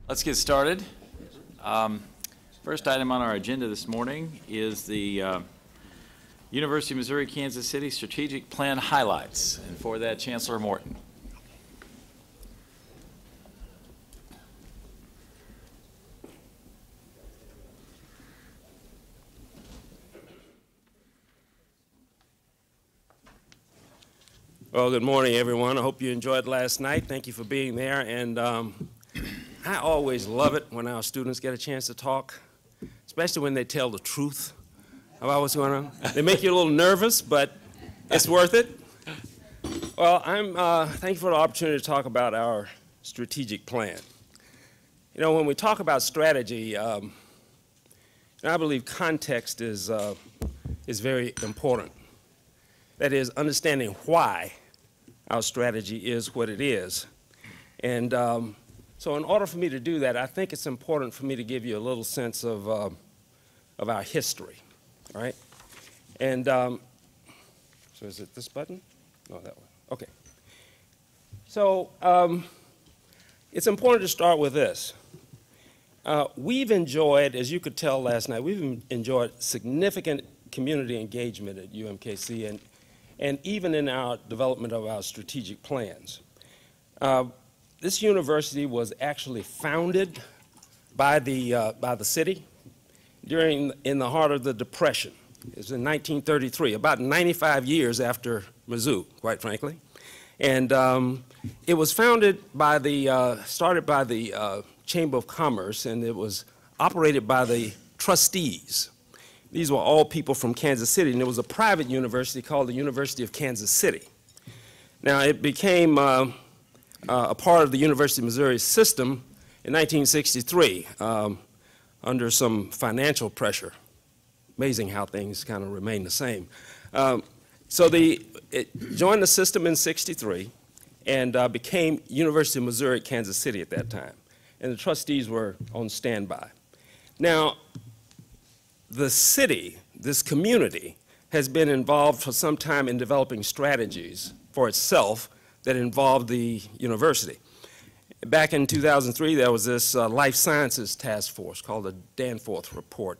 Let's get started. First item on our agenda this morning is the University of Missouri-Kansas City Strategic Plan Highlights. And for that, Chancellor Morton. Well, good morning, everyone. I hope you enjoyed last night. Thank you for being there. And I always love it when our students get a chance to talk, especially when they tell the truth about what's going on. They make you a little nervous, but it's worth it. Well, I'm thank you for the opportunity to talk about our strategic plan. You know, when we talk about strategy, I believe context is very important. That is, understanding why our strategy is what it is. And so in order for me to do that, I think it's important for me to give you a little sense of our history, all right? And so is it this button? No, that one. Okay. So it's important to start with this. We've enjoyed, as you could tell last night, we've enjoyed significant community engagement at UMKC and even in our development of our strategic plans. This university was actually founded by the city in the heart of the Depression. It was in 1933, about 95 years after Mizzou, quite frankly. And it was started by the Chamber of Commerce, and it was operated by the trustees. These were all people from Kansas City, and it was a private university called the University of Kansas City. Now, it became a part of the University of Missouri system in 1963 under some financial pressure. Amazing how things kind of remain the same. So it joined the system in '63 and became University of Missouri Kansas City at that time. And the trustees were on standby. Now, the city, this community, has been involved for some time in developing strategies for itself that involved the university. Back in 2003, there was this life sciences task force called the Danforth Report,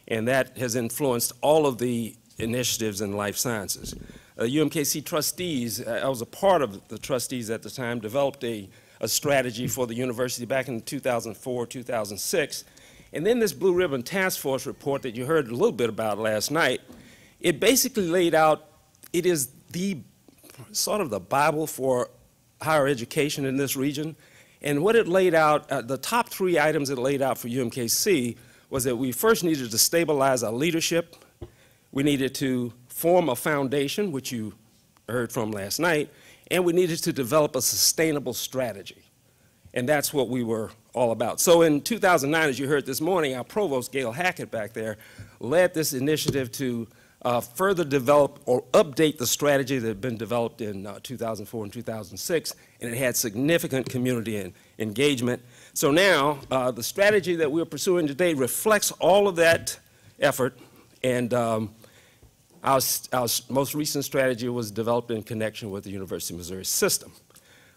and that has influenced all of the initiatives in life sciences. UMKC trustees, I was a part of the trustees at the time, developed a strategy for the university back in 2004, 2006. And then this Blue Ribbon Task Force report that you heard a little bit about last night, it basically laid out, it is the sort of the Bible for higher education in this region. And what it laid out, the top 3 items it laid out for UMKC was that we first needed to stabilize our leadership. We needed to form a foundation, which you heard from last night, and we needed to develop a sustainable strategy. And that's what we were all about. So in 2009, as you heard this morning, our provost, Gail Hackett back there, led this initiative to further develop or update the strategy that had been developed in 2004 and 2006, and it had significant community engagement. So now, the strategy that we're pursuing today reflects all of that effort, and our most recent strategy was developed in connection with the University of Missouri system.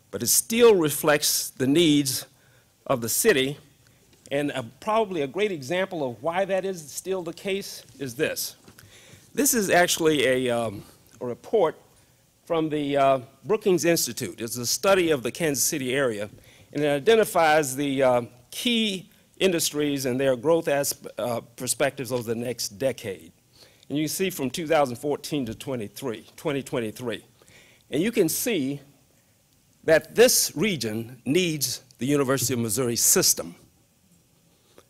But it still reflects the needs of the city, and probably a great example of why that is still the case is this. This is actually a report from the Brookings Institute. It's a study of the Kansas City area, and it identifies the key industries and their growth perspectives over the next decade. And you can see from 2014 to 2023. And you can see that this region needs the University of Missouri system.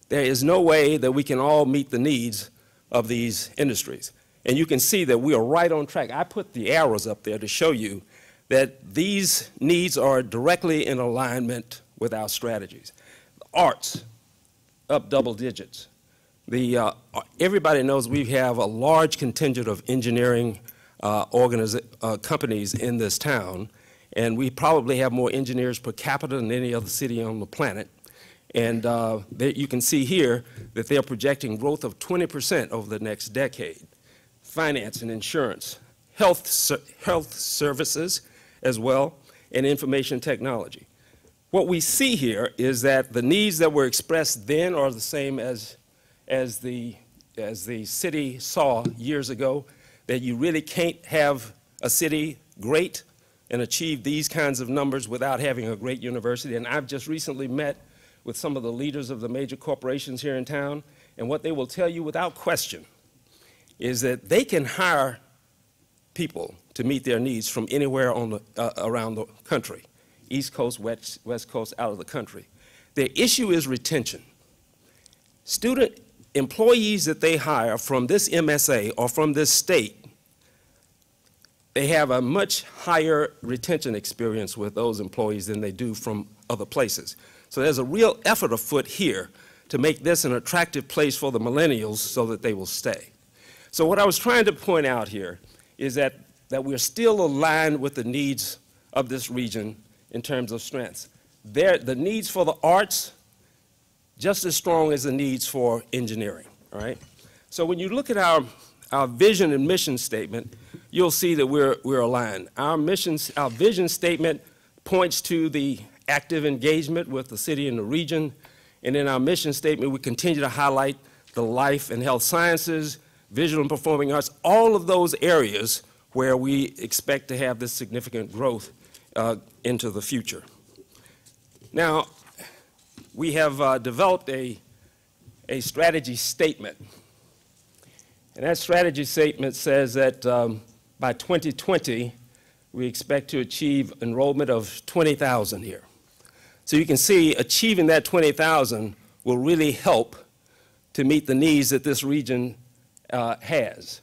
There is no way that we can all meet the needs of these industries. And you can see that we are right on track. I put the arrows up there to show you that these needs are directly in alignment with our strategies. Arts, up double digits. Everybody knows we have a large contingent of engineering companies in this town, and we probably have more engineers per capita than any other city on the planet. And you can see here that they're projecting growth of 20% over the next decade. Finance and insurance, health services as well, and information technology. what we see here is that the needs that were expressed then are the same as the city saw years ago, that you really can't have a city great and achieve these kinds of numbers without having a great university. And I've just recently met with some of the leaders of the major corporations here in town, and what they will tell you without question is that they can hire people to meet their needs from anywhere on around the country, East Coast, West Coast, out of the country. Their issue is retention. Student employees that they hire from this MSA or from this state, they have a much higher retention experience with those employees than they do from other places. So there's a real effort afoot here to make this an attractive place for the millennials so that they will stay. So what I was trying to point out here is that we're still aligned with the needs of this region in terms of strengths. The needs for the arts, just as strong as the needs for engineering, all right? So when you look at our vision and mission statement, you'll see that we're aligned. Our vision statement points to the active engagement with the city and the region, and in our mission statement, we continue to highlight the life and health sciences, visual and performing arts, all of those areas where we expect to have this significant growth into the future. Now, we have developed a strategy statement. And that strategy statement says that by 2020, we expect to achieve enrollment of 20,000 here. So you can see achieving that 20,000 will really help to meet the needs that this region has.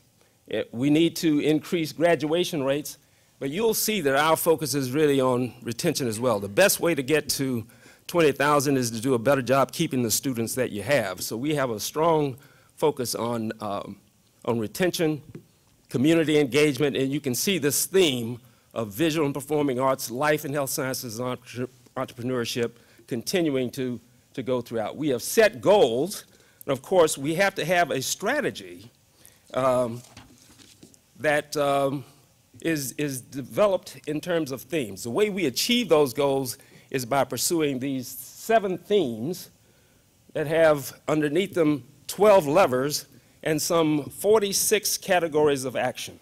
We need to increase graduation rates, but you'll see that our focus is really on retention as well. The best way to get to 20,000 is to do a better job keeping the students that you have. So we have a strong focus on retention, community engagement, and you can see this theme of visual and performing arts, life and health sciences, and entrepreneurship continuing to go throughout. We have set goals, and of course, we have to have a strategy that is developed in terms of themes. The way we achieve those goals is by pursuing these 7 themes that have underneath them 12 levers and some 46 categories of action.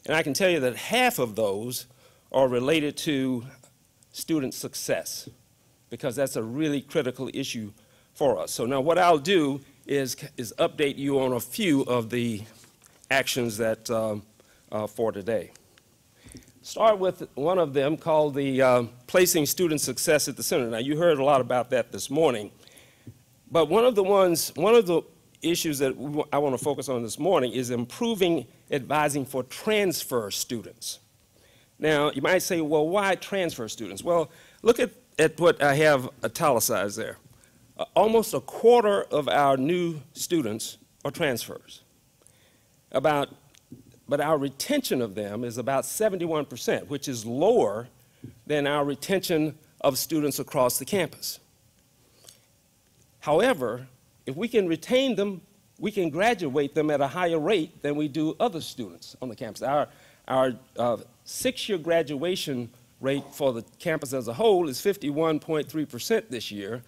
And I can tell you that half of those are related to student success, because that's a really critical issue for us. So now what I'll do is update you on a few of the actions that for today. Start with one of them called the placing student success at the center. Now you heard a lot about that this morning, but one of the issues that I want to focus on this morning is improving advising for transfer students. Now you might say, well, why transfer students? Well, look at what I have italicized there. Almost a quarter of our new students are transfers. But our retention of them is about 71%, which is lower than our retention of students across the campus. However, if we can retain them, we can graduate them at a higher rate than we do other students on the campus. Our 6-year graduation rate for the campus as a whole is 51.3% this year.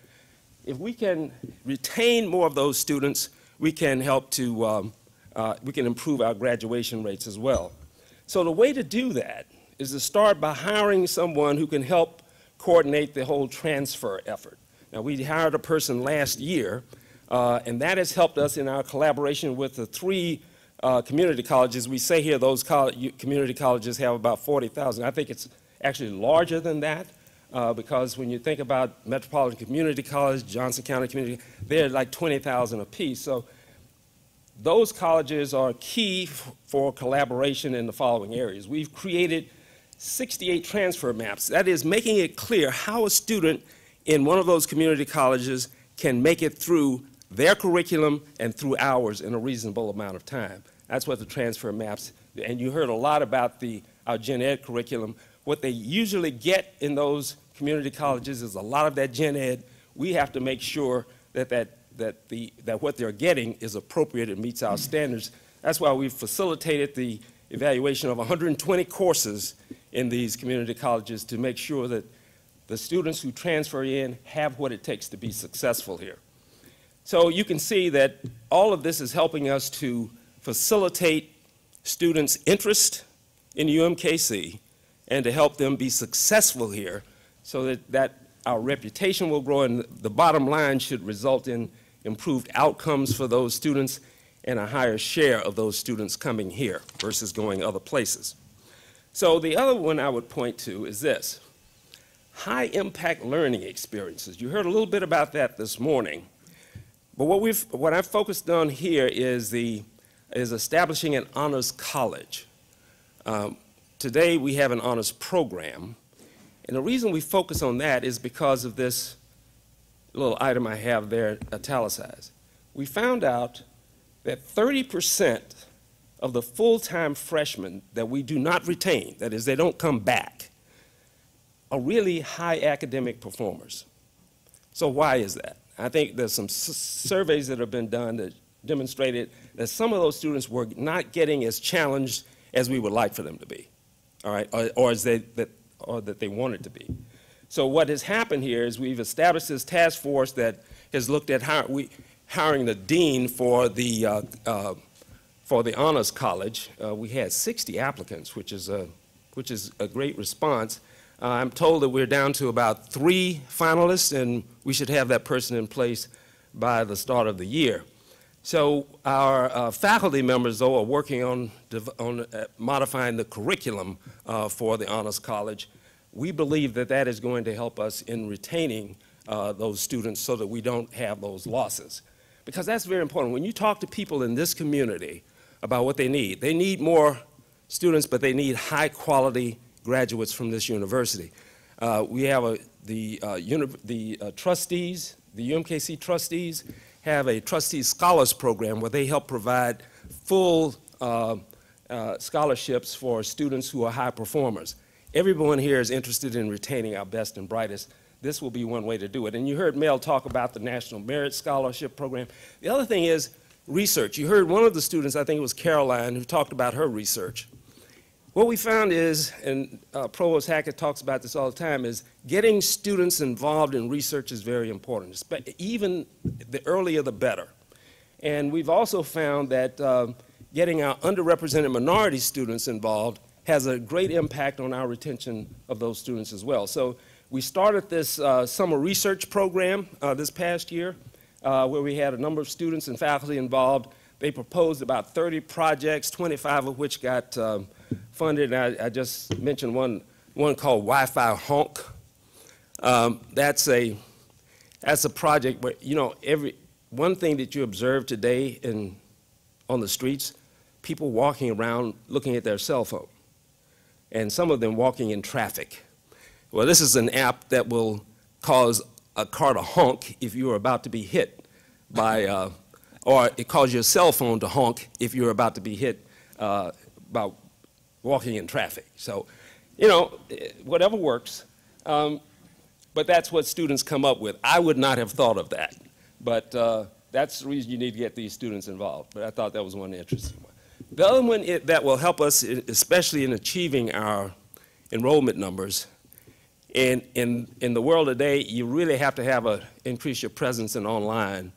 If we can retain more of those students, we can help to we can improve our graduation rates as well. So the way to do that is to start by hiring someone who can help coordinate the whole transfer effort. Now, we hired a person last year, and that has helped us in our collaboration with the 3 community colleges. We say here those community colleges have about 40,000. I think it's actually larger than that, because when you think about Metropolitan Community College, Johnson County Community, they're like 20,000 apiece. So those colleges are key for collaboration in the following areas. We've created 68 transfer maps. That is making it clear how a student in one of those community colleges can make it through their curriculum and through ours in a reasonable amount of time. That's what the transfer maps, and you heard a lot about our gen ed curriculum. What they usually get in those community colleges is a lot of that gen ed. We have to make sure that what they're getting is appropriate and meets our standards. That's why we've facilitated the evaluation of 120 courses in these community colleges to make sure that the students who transfer in have what it takes to be successful here. So you can see that all of this is helping us to facilitate students' interest in UMKC and to help them be successful here so that our reputation will grow, and the bottom line should result in improved outcomes for those students and a higher share of those students coming here versus going other places. So the other one I would point to is this: high impact learning experiences. You heard a little bit about that this morning, but what I've focused on here is establishing an honors college. Today we have an honors program, and the reason we focus on that is because of this little item I have there italicized. We found out that 30% of the full-time freshmen that we do not retain, that is, they don't come back, are really high academic performers. So why is that? I think there's some surveys that have been done that demonstrated that some of those students were not getting as challenged as we would like for them to be, all right, or that they wanted to be. So what has happened here is we've established this task force that has looked at hiring the dean for the honors college. We had 60 applicants, which is a great response. I'm told that we're down to about 3 finalists, and we should have that person in place by the start of the year. So our faculty members, though, are working on modifying the curriculum for the honors college. We believe that that is going to help us in retaining those students so that we don't have those losses. Because that's very important. When you talk to people in this community about what they need more students, but they need high-quality graduates from this university. We have the trustees, the UMKC trustees, have a trustees scholars program where they help provide full scholarships for students who are high performers. Everyone here is interested in retaining our best and brightest. This will be one way to do it. And you heard Mel talk about the National Merit Scholarship Program. The other thing is research. You heard one of the students, I think it was Caroline, who talked about her research. What we found is, and Provost Hackett talks about this all the time, is getting students involved in research is very important. Even the earlier the better. And we've also found that getting our underrepresented minority students involved has a great impact on our retention of those students as well. So we started this summer research program this past year where we had a number of students and faculty involved. They proposed about 30 projects, 25 of which got funded. I just mentioned one called Wi-Fi Honk. That's a project where, you know, one thing that you observe today on the streets, people walking around looking at their cell phone, and some of them walking in traffic. Well, this is an app that will cause a car to honk if you are about to be hit by, or it calls your cell phone to honk if you're about to be hit by walking in traffic. So, you know, whatever works. But that's what students come up with. I would not have thought of that. But that's the reason you need to get these students involved. But I thought that was one interesting one. The other one that will help us, especially in achieving our enrollment numbers, in the world today, you really have to increase your presence in online.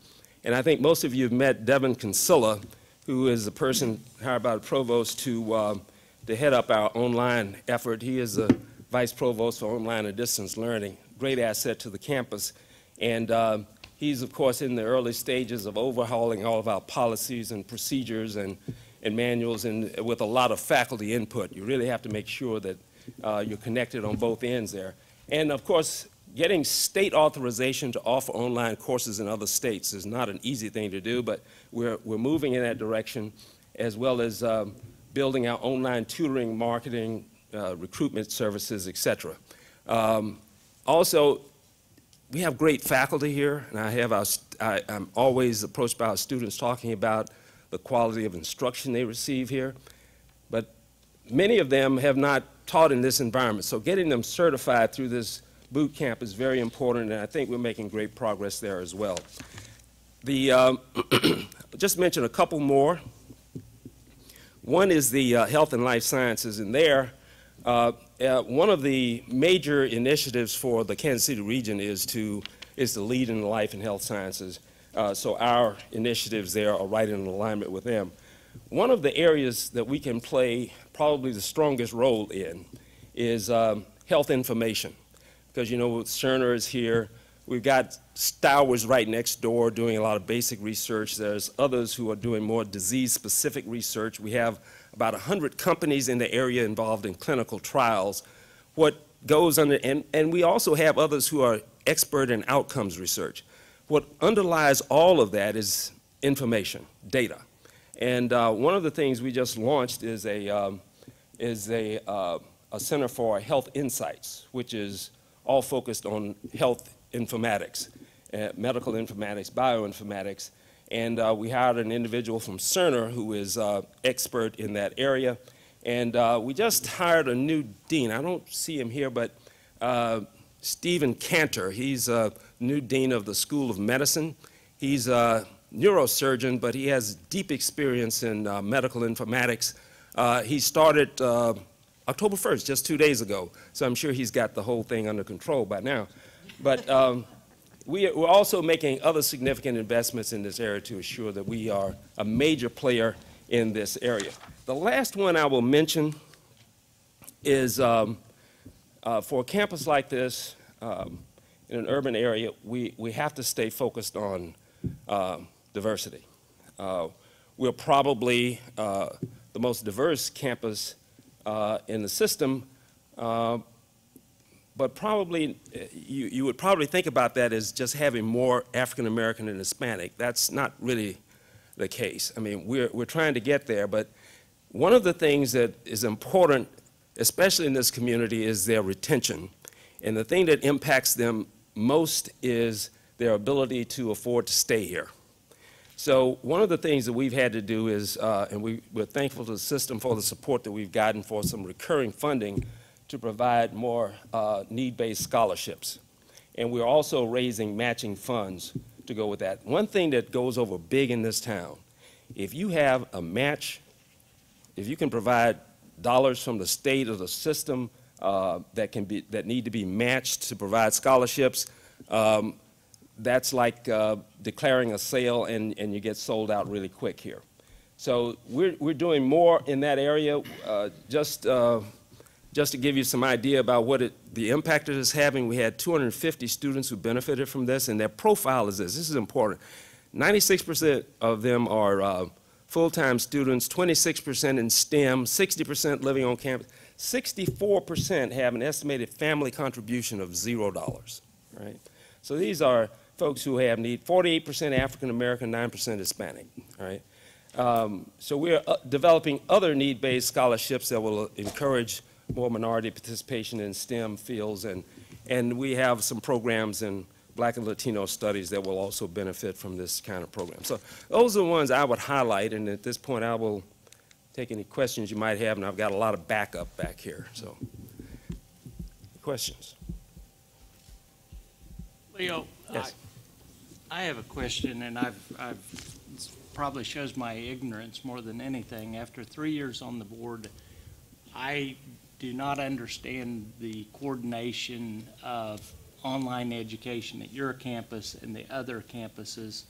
And I think most of you have met Devin Kinsella, who is the person hired by the provost to head up our online effort. He is the vice provost for online and distance learning, great asset to the campus. And he's, of course, in the early stages of overhauling all of our policies and procedures and manuals, and with a lot of faculty input. You really have to make sure that you're connected on both ends there. And, of course, getting state authorization to offer online courses in other states is not an easy thing to do, but we're moving in that direction, as well as building our online tutoring, marketing, recruitment services, et cetera. Also, we have great faculty here, and I'm always approached by our students talking about the quality of instruction they receive here, but many of them have not taught in this environment, so getting them certified through this boot camp is very important, and I think we're making great progress there as well. Just mention a couple more. One is the health and life sciences, and there one of the major initiatives for the Kansas City region is to lead in the life and health sciences. So our initiatives there are right in alignment with them. One of the areas that we can play probably the strongest role in is health information. Because, you know, Cerner is here. We've got Stowers right next door doing a lot of basic research. There's others who are doing more disease-specific research. We have about 100 companies in the area involved in clinical trials. What goes under, and we also have others who are expert in outcomes research. What underlies all of that is information, data. And one of the things we just launched is a Center for Health Insights, which is all focused on health informatics, medical informatics, bioinformatics. And we hired an individual from Cerner who is expert in that area. And we just hired a new dean. I don't see him here, but Stephen Cantor. He's a new dean of the School of Medicine. He's a neurosurgeon, but he has deep experience in medical informatics. He started October 1st, just 2 days ago, so I'm sure he's got the whole thing under control by now. But we're also making other significant investments in this area to assure that we are a major player in this area. The last one I will mention is for a campus like this in an urban area, we have to stay focused on diversity. We're probably the most diverse campus in the system, but probably you would probably think about that as just having more African American and Hispanic. That's not really the case. I mean, we're trying to get there, but one of the things that is important, especially in this community, is their retention. And the thing that impacts them most is their ability to afford to stay here. So one of the things that we've had to do is, and we're thankful to the system for the support that we've gotten for some recurring funding to provide more need-based scholarships. And we're also raising matching funds to go with that. One thing that goes over big in this town, if you have a match, if you can provide dollars from the state or the system that need to be matched to provide scholarships, that's like declaring a sale and you get sold out really quick here. So we're doing more in that area. Just to give you some idea about what the impact it is having, we had 250 students who benefited from this, and their profile is this. This is important. 96% of them are full-time students, 26% in STEM, 60% living on campus. 64% have an estimated family contribution of $0, right? So these are folks who have need, 48% African American, 9% Hispanic, right? So we're developing other need-based scholarships that will encourage more minority participation in STEM fields, and we have some programs in Black and Latino studies that will also benefit from this kind of program. So those are the ones I would highlight, and at this point I will take any questions you might have, and I've got a lot of backup back here. So, questions? Leo, yes. I have a question, and this probably shows my ignorance more than anything. After 3 years on the board, I do not understand the coordination of online education at your campus and the other campuses.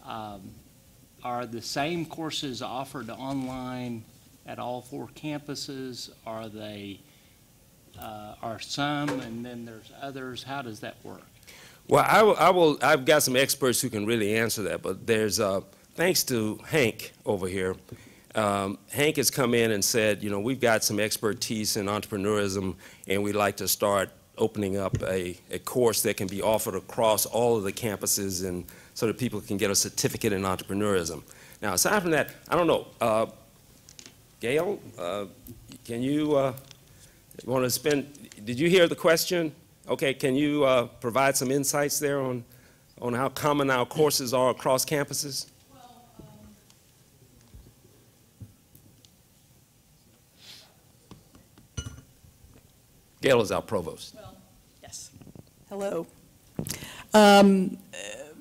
Are the same courses offered online at all 4 campuses? Are they, are some and then there's others? How does that work? Well, I've got some experts who can really answer that, but there's, thanks to Hank over here, Hank has come in and said, you know, we've got some expertise in entrepreneurism, and we'd like to start opening up a course that can be offered across all of the campuses, and so that people can get a certificate in entrepreneurism. Now, aside from that, I don't know, Gail, can you want to spend, did you hear the question? Okay, can you provide some insights there on how common our courses are across campuses? Gail is our provost. Well, yes. Hello.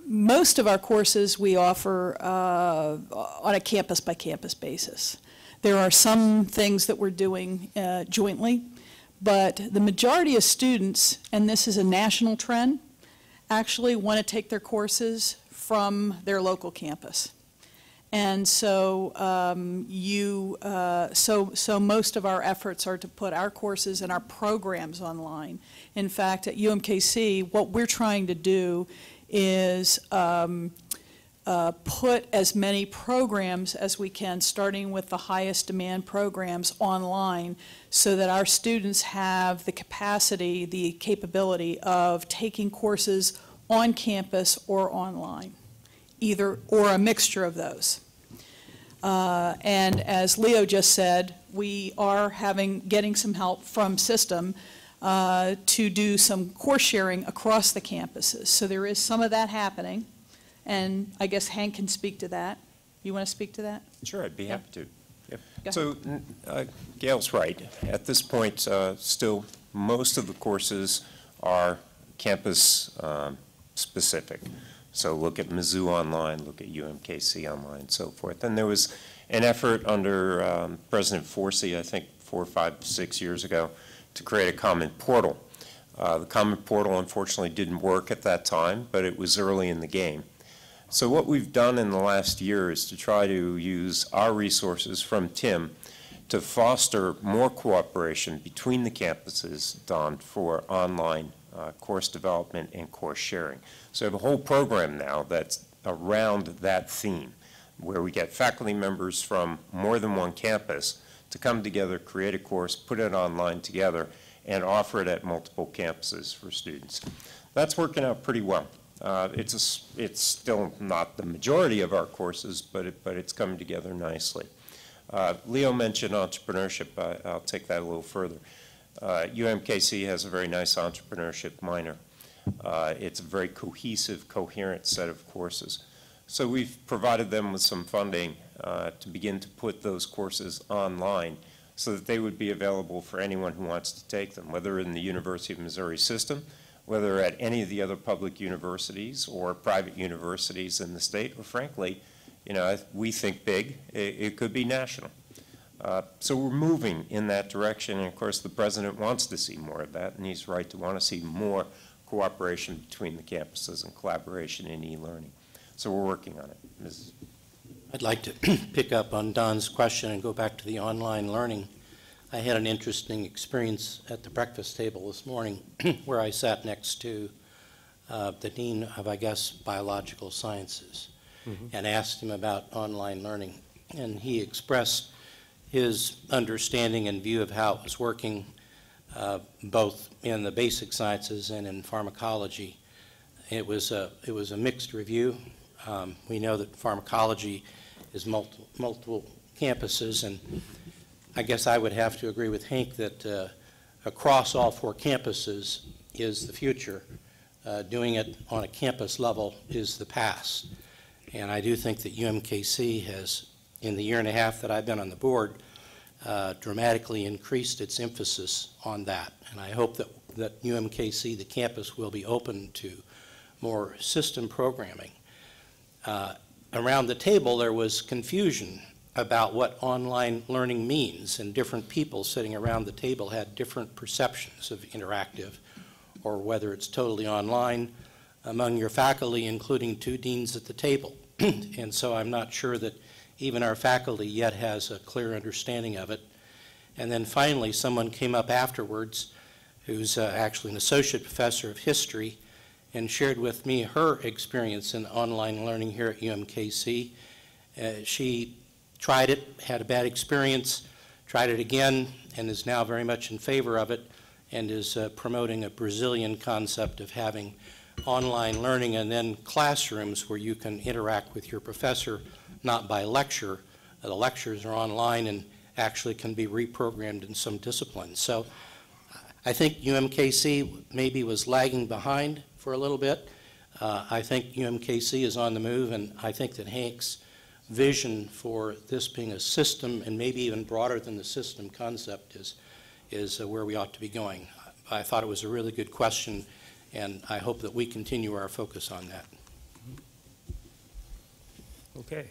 Most of our courses we offer on a campus-by-campus basis. There are some things that we're doing jointly, But the majority of students, and this is a national trend, actually want to take their courses from their local campus. And so so most of our efforts are to put our courses and our programs online. In fact, at UMKC, what we're trying to do is put as many programs as we can, starting with the highest demand programs, online, so that our students have the capacity, the capability of taking courses on campus or online, either or a mixture of those. And as Leo just said, we are getting some help from System to do some course sharing across the campuses. So there is some of that happening. And I guess Hank can speak to that. You want to speak to that? Sure, I'd be happy to. Yep. Go So Gail's right. At this point, still, most of the courses are campus specific. So look at Mizzou Online, look at UMKC Online, and so forth. And there was an effort under President Forsey, I think 4, 5, 6 years ago, to create a common portal. The common portal, unfortunately, didn't work at that time, but it was early in the game. So what we've done in the last year is to try to use our resources from Tim to foster more cooperation between the campuses, Don, for online course development and course sharing. So we have a whole program now that's around that theme, where we get faculty members from more than one campus to come together, create a course, put it online together, and offer it at multiple campuses for students. That's working out pretty well. It's still not the majority of our courses, but it's coming together nicely. Leo mentioned entrepreneurship. I'll take that a little further. UMKC has a very nice entrepreneurship minor. It's a very cohesive, coherent set of courses. So we've provided them with some funding to begin to put those courses online so that they would be available for anyone who wants to take them, whether in the University of Missouri system, whether at any of the other public universities or private universities in the state, or frankly, you know, we think big, it could be national. So we're moving in that direction, and of course the president wants to see more of that, and he's right to want to see more cooperation between the campuses and collaboration in e-learning. So we're working on it. Mrs. I'd like to pick up on Don's question and go back to the online learning. I had an interesting experience at the breakfast table this morning where I sat next to the Dean of, I guess, Biological Sciences and asked him about online learning. And he expressed his understanding and view of how it was working both in the basic sciences and in pharmacology. It was a mixed review. We know that pharmacology is multiple campuses, and I guess I would have to agree with Hank that across all 4 campuses is the future. Doing it on a campus level is the past. And I do think that UMKC has, in the year and a half that I've been on the board, dramatically increased its emphasis on that. And I hope that UMKC, the campus, will be open to more system programming. Around the table, there was confusion about what online learning means, and different people sitting around the table had different perceptions of interactive, or whether it's totally online among your faculty, including 2 deans at the table. And so I'm not sure that even our faculty yet has a clear understanding of it. And then finally, someone came up afterwards who's actually an associate professor of history and shared with me her experience in online learning here at UMKC. She tried it, had a bad experience, tried it again, and is now very much in favor of it, and is promoting a Brazilian concept of having online learning and then classrooms where you can interact with your professor, not by lecture. The lectures are online and actually can be reprogrammed in some disciplines. So I think UMKC maybe was lagging behind for a little bit. I think UMKC is on the move, and I think that Hank's vision for this being a system, and maybe even broader than the system concept, is where we ought to be going. I thought it was a really good question, and I hope that we continue our focus on that. Okay.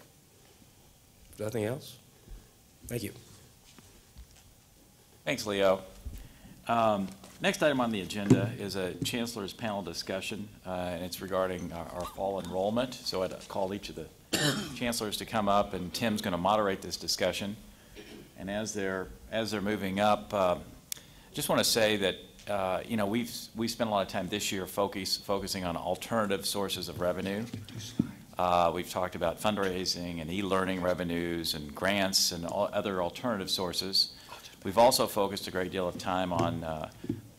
Nothing else? Thank you. Thanks, Leo. Next item on the agenda is a chancellor's panel discussion, and it's regarding our fall enrollment. So I'd call each of the chancellors to come up, and Tim's going to moderate this discussion. And as they're moving up, just want to say that you know, we've spent a lot of time this year focusing on alternative sources of revenue. We've talked about fundraising and e-learning revenues and grants and other alternative sources. We've also focused a great deal of time on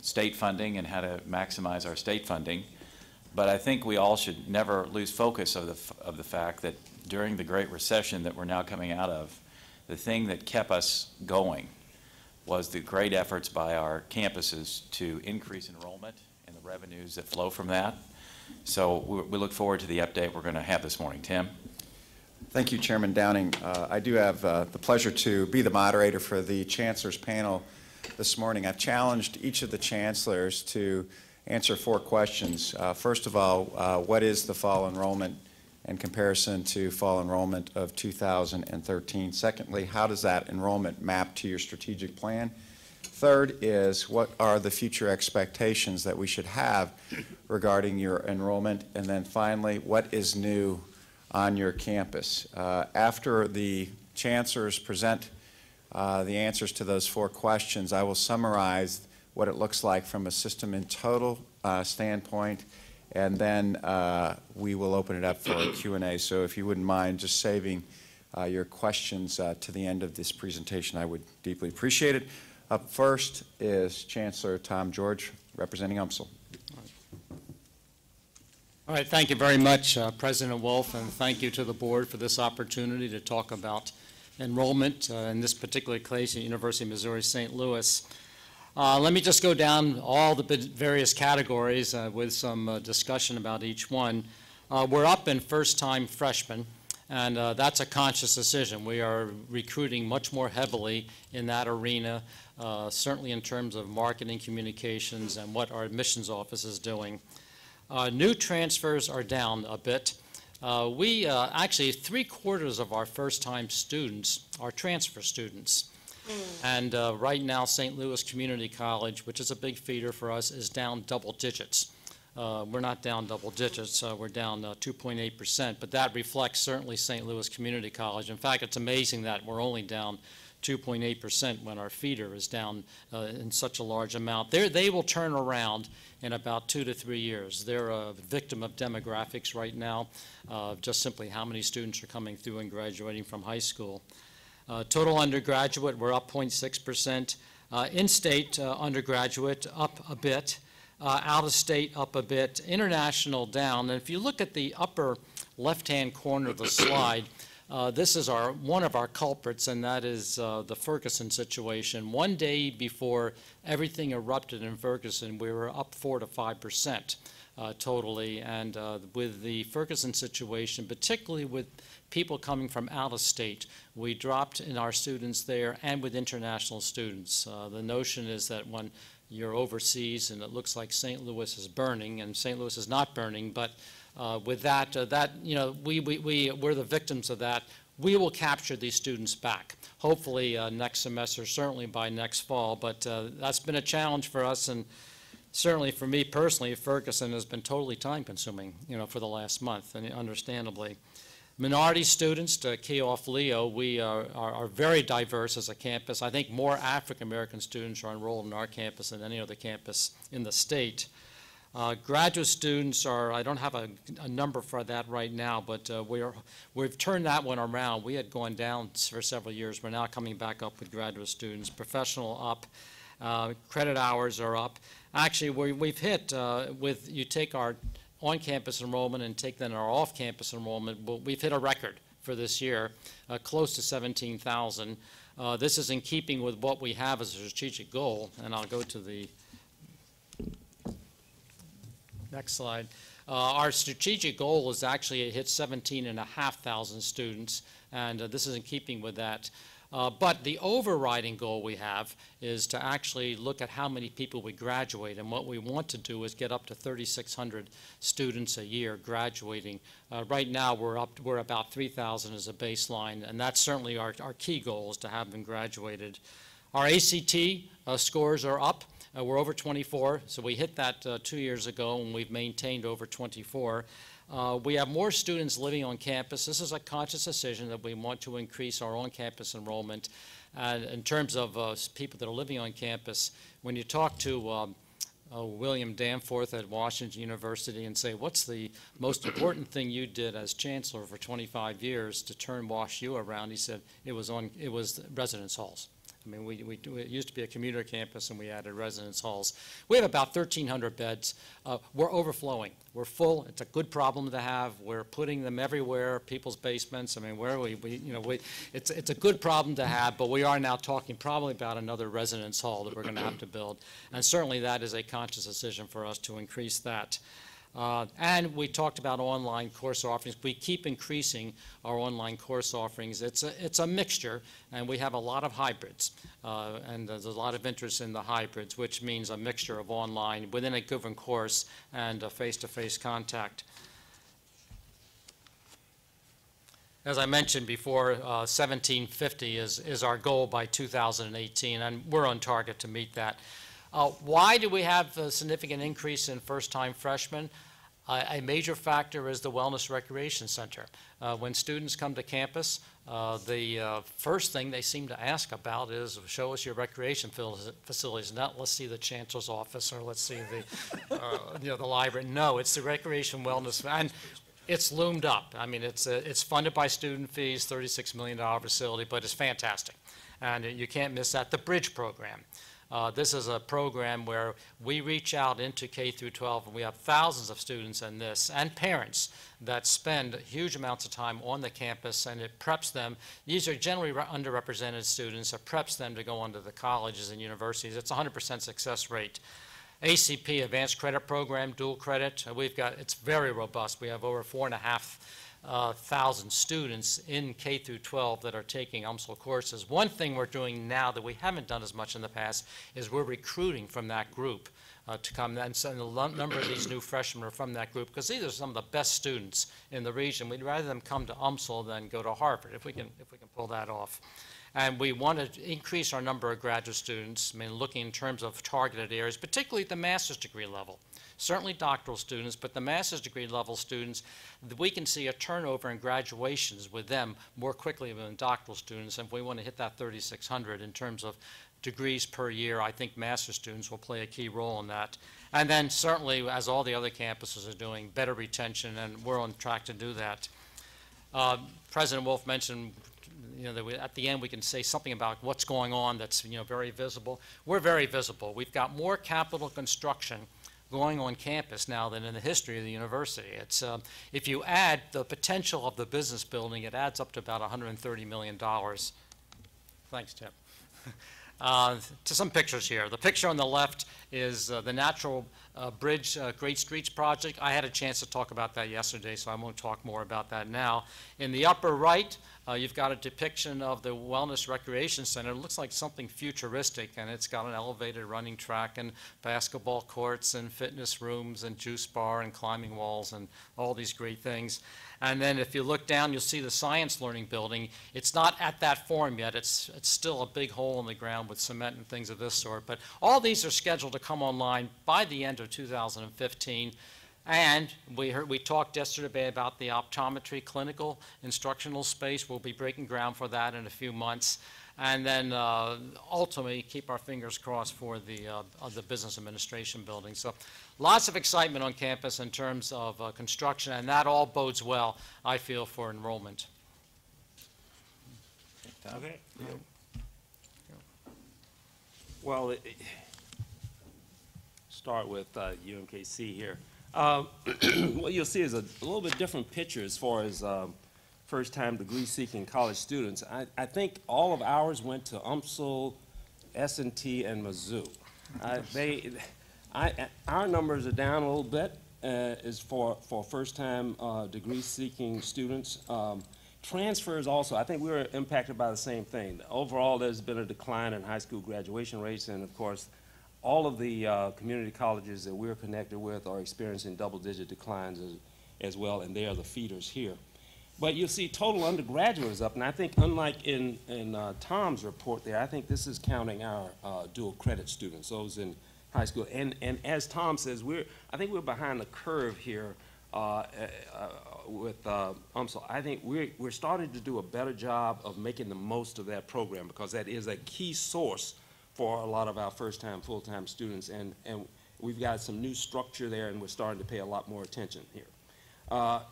state funding and how to maximize our state funding. But I think we all should never lose focus of the fact that during the Great Recession that we're now coming out of, the thing that kept us going was the great efforts by our campuses to increase enrollment and the revenues that flow from that. So we look forward to the update we're going to have this morning. Tim? Thank you, Chairman Downing. I do have the pleasure to be the moderator for the Chancellor's panel this morning. I've challenged each of the chancellors to answer 4 questions. First of all, what is the fall enrollment in comparison to fall enrollment of 2013? Secondly, how does that enrollment map to your strategic plan? Third is, what are the future expectations that we should have regarding your enrollment? And then finally, what is new on your campus? After the chancellors present the answers to those 4 questions, I will summarize what it looks like from a system in total standpoint, and then we will open it up for a Q&A. So if you wouldn't mind just saving your questions to the end of this presentation, I would deeply appreciate it. Up first is Chancellor Tom George, representing UMSL. All right, thank you very much, President Wolf, and thank you to the board for this opportunity to talk about enrollment, in this particular case at University of Missouri St. Louis. Let me just go down all the various categories with some discussion about each one. We're up in first-time freshmen, and that's a conscious decision. We are recruiting much more heavily in that arena, certainly in terms of marketing communications and what our admissions office is doing. New transfers are down a bit. Actually, 3/4 of our first-time students are transfer students. And right now, St. Louis Community College, which is a big feeder for us, is down double digits. We're not down double digits, we're down 2.8%, but that reflects certainly St. Louis Community College. In fact, it's amazing that we're only down 2.8% when our feeder is down in such a large amount. They will turn around in about 2 to 3 years. They're a victim of demographics right now, just simply how many students are coming through and graduating from high school. Total undergraduate, we're up 0.6%. In-state undergraduate up a bit. Out-of-state up a bit. International down. And if you look at the upper left-hand corner of the slide, this is one of our culprits, and that is the Ferguson situation. One day before everything erupted in Ferguson, we were up 4 to 5% totally. And with the Ferguson situation, particularly with people coming from out of state, we dropped in our students there and with international students. The notion is that when you're overseas and it looks like St. Louis is burning, and St. Louis is not burning, but with that, you know, we're the victims of that. We will capture these students back, hopefully next semester, certainly by next fall. But that's been a challenge for us, and certainly for me personally, Ferguson has been totally time-consuming, you know, for the last month, and understandably. Minority students, to key off Leo, we are very diverse as a campus. I think more African-American students are enrolled in our campus than any other campus in the state. Graduate students are, I don't have a number for that right now, but we've turned that one around. We had gone down for several years. We're now coming back up with graduate students. Professional up. Credit hours are up. Actually, we've hit, you take our on-campus enrollment and take then our off-campus enrollment, we've hit a record for this year, close to 17,000. This is in keeping with what we have as a strategic goal, and I'll go to the next slide. Our strategic goal is actually to hit 17,500 students, and this is in keeping with that. But the overriding goal we have is to actually look at how many people we graduate, and what we want to do is get up to 3,600 students a year graduating. Right now we're about 3,000 as a baseline, and that's certainly our key goal is to have them graduated. Our ACT scores are up. We're over 24, so we hit that 2 years ago, and we've maintained over 24. We have more students living on campus. This is a conscious decision that we want to increase our on-campus enrollment. In terms of people that are living on campus, when you talk to William Danforth at Washington University and say, what's the most important thing you did as chancellor for 25 years to turn WashU around? He said it was residence halls. I mean, it used to be a commuter campus, and we added residence halls. We have about 1,300 beds. We're overflowing. We're full. It's a good problem to have. We're putting them everywhere, people's basements. I mean, it's a good problem to have, but we are now talking probably about another residence hall that we're going to have to build. And certainly that is a conscious decision for us to increase that. And we talked about online course offerings. We keep increasing our online course offerings. It's a mixture, and we have a lot of hybrids. And there's a lot of interest in the hybrids, which means a mixture of online within a given course and face-to-face contact. As I mentioned before, 1750 is our goal by 2018, and we're on target to meet that. Why do we have a significant increase in first-time freshmen? A major factor is the Wellness Recreation Center. When students come to campus, the first thing they seem to ask about is, show us your recreation facilities. Not let's see the chancellor's office or let's see the the library. No, it's the recreation wellness, and it's loomed up. I mean, it's funded by student fees, $36 million facility, but it's fantastic, and you can't miss that. The Bridge program. This is a program where we reach out into K through 12, and we have thousands of students in this and parents that spend huge amounts of time on the campus, and it preps them. These are generally underrepresented students. It preps them to go on to the colleges and universities. It's a 100% success rate. ACP, Advanced Credit Program, dual credit. It's very robust. We have over 4,500 students in K through 12 that are taking UMSL courses. One thing we're doing now that we haven't done as much in the past is we're recruiting from that group to come, and so a number of these new freshmen are from that group because these are some of the best students in the region. We'd rather them come to UMSL than go to Harvard if we can pull that off. And we want to increase our number of graduate students, I mean, looking in terms of targeted areas, particularly at the master's degree level. Certainly doctoral students, but the master's degree level students, we can see a turnover in graduations with them more quickly than doctoral students. And if we want to hit that 3,600 in terms of degrees per year, I think master's students will play a key role in that. And then certainly, as all the other campuses are doing, better retention, and we're on track to do that. President Wolf mentioned that at the end we can say something about what's going on that's very visible. We're very visible. We've got more capital construction going on campus now than in the history of the university. It's if you add the potential of the business building, it adds up to about $130 million. Thanks, Tim. To some pictures here. The picture on the left is the Natural Bridge Great Streets project. I had a chance to talk about that yesterday, so I won't talk more about that now. In the upper right, you've got a depiction of the Wellness Recreation Center. It looks like something futuristic, and it's got an elevated running track and basketball courts and fitness rooms and juice bar and climbing walls and all these great things. And then if you look down, you'll see the Science Learning Building. It's not at that form yet. It's still a big hole in the ground with cement and things of this sort. But all these are scheduled to come online by the end of 2015. And we talked yesterday about the optometry clinical instructional space. We'll be breaking ground for that in a few months. And then ultimately keep our fingers crossed for the business administration building. So lots of excitement on campus in terms of construction, and that all bodes well, I feel, for enrollment. Okay. Well, start with UMKC here. What you'll see is a little bit different picture as far as first-time degree-seeking college students. I think all of ours went to UMSL, S&T, and Mizzou. Our numbers are down a little bit is for first-time degree-seeking students. Transfers also, I think we were impacted by the same thing. Overall, there's been a decline in high school graduation rates, and of course, all of the community colleges that we're connected with are experiencing double-digit declines as well, and they are the feeders here. But you'll see total undergraduate is up, and I think unlike in Tom's report there, I think this is counting our dual credit students, those in high school. And as Tom says, I think we're behind the curve here with UMSL. I think we're starting to do a better job of making the most of that program, because that is a key source for a lot of our first-time, full-time students. And we've got some new structure there, and we're starting to pay a lot more attention here.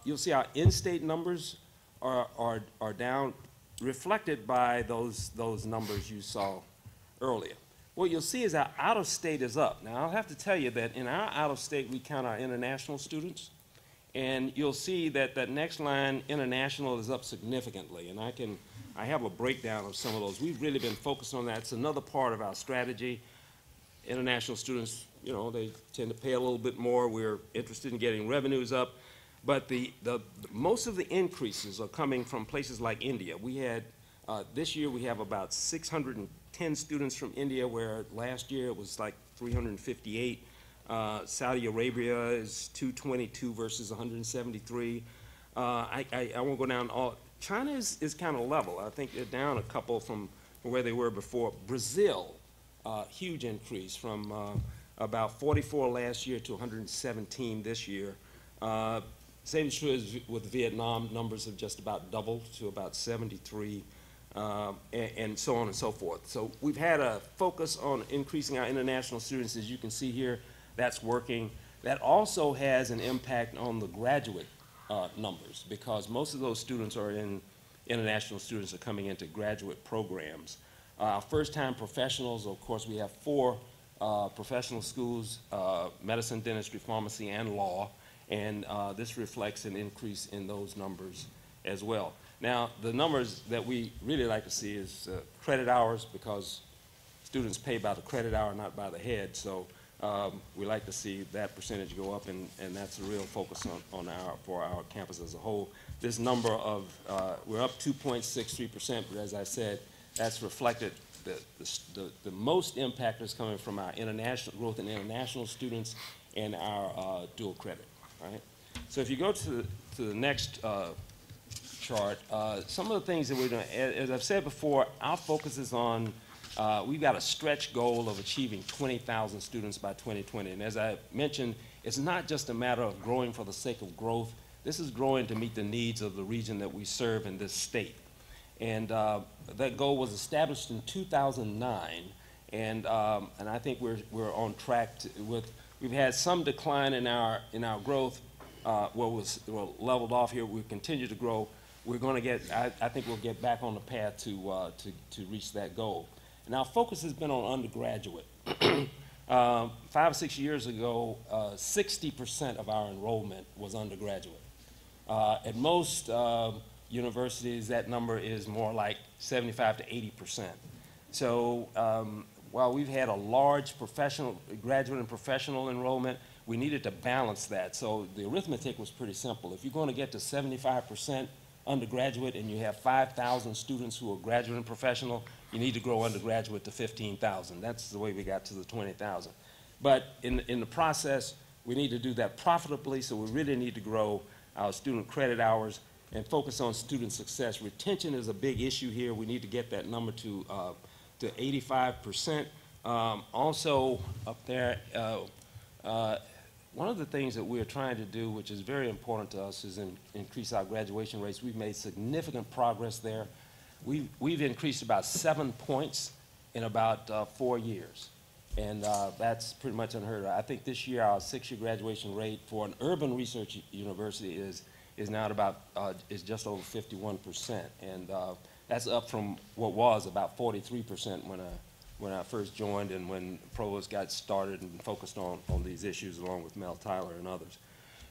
You'll see our in-state numbers are down, reflected by those numbers you saw earlier. What you'll see is our out-of-state is up. Now, I'll have to tell you that in our out-of-state, we count our international students, and you'll see that that next line, international, is up significantly. And I have a breakdown of some of those. We've really been focused on that. It's another part of our strategy. International students, you know, they tend to pay a little bit more. We're interested in getting revenues up. But most of the increases are coming from places like India. We had, this year we have about 610 students from India, where last year it was like 358. Saudi Arabia is 222 versus 173. I won't go down all. China is kind of level. I think they're down a couple from where they were before. Brazil, huge increase from about 44 last year to 117 this year. Same is true with Vietnam. Numbers have just about doubled to about 73, and so on and so forth. So we've had a focus on increasing our international students. As you can see here, that's working. That also has an impact on the graduate numbers, because most of those students international students are coming into graduate programs. Our first-time professionals, of course, we have 4 professional schools, medicine, dentistry, pharmacy, and law. And this reflects an increase in those numbers as well. Now, the numbers that we really like to see is credit hours, because students pay by the credit hour, not by the head. So we like to see that percentage go up, and that's a real focus for our campus as a whole. This number of, we're up 2.63%, but as I said, that's reflected. The most impact is coming from our international growth in international students and our dual credit. Right? So if you go to the next chart, some of the things that we're doing, as I've said before, our focus is on, we've got a stretch goal of achieving 20,000 students by 2020. And as I mentioned, it's not just a matter of growing for the sake of growth. This is growing to meet the needs of the region that we serve in this state. And that goal was established in 2009, and I think we're on track we've had some decline in our growth. We're leveled off here. We continue to grow. We're going to get. I think we'll get back on the path to reach that goal. And our focus has been on undergraduate. 5 or 6 years ago, 60% of our enrollment was undergraduate. At most universities, that number is more like 75 to 80%. So while we've had a large graduate and professional enrollment, we needed to balance that. So the arithmetic was pretty simple. If you're going to get to 75% undergraduate and you have 5,000 students who are graduate and professional, you need to grow undergraduate to 15,000. That's the way we got to the 20,000. But in the process, we need to do that profitably, so we really need to grow our student credit hours and focus on student success. Retention is a big issue here. We need to get that number to 85%. Also up there, one of the things that we're trying to do, which is very important to us, is increase our graduation rates. We've made significant progress there. We've increased about 7 points in about 4 years. And that's pretty much unheard of. I think this year our 6-year graduation rate for an urban research university is now at about, is just over 51%. And that's up from what was about 43% when I first joined and when Provost got started and focused on these issues along with Mel Tyler and others.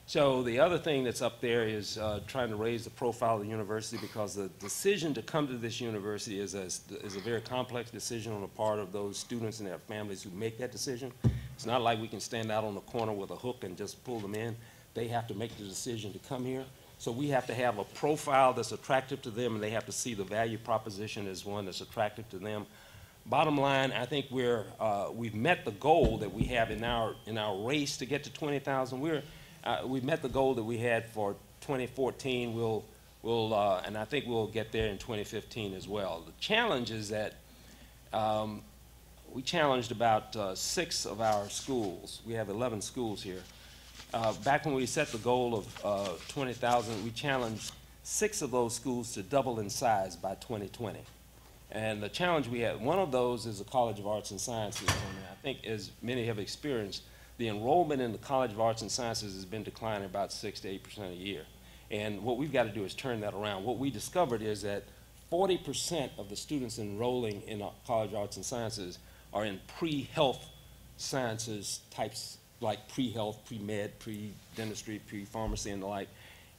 So the other thing that's up there is trying to raise the profile of the university, because the decision to come to this university is a very complex decision on the part of those students and their families who make that decision. It's not like we can stand out on the corner with a hook and just pull them in. They have to make the decision to come here. So we have to have a profile that's attractive to them, and they have to see the value proposition as one that's attractive to them. Bottom line, I think we've met the goal that we have in our race to get to 20,000. We've met the goal that we had for 2014. And I think we'll get there in 2015 as well. The challenge is that we challenged about 6 of our schools. We have 11 schools here. Back when we set the goal of 20,000, we challenged 6 of those schools to double in size by 2020. And the challenge we had, one of those is the College of Arts and Sciences. And I think, as many have experienced, the enrollment in the College of Arts and Sciences has been declining about 6 to 8% a year. And what we've got to do is turn that around. What we discovered is that 40% of the students enrolling in College of Arts and Sciences are in pre-health sciences types, like pre-health, pre-med, pre-dentistry, pre-pharmacy, and the like.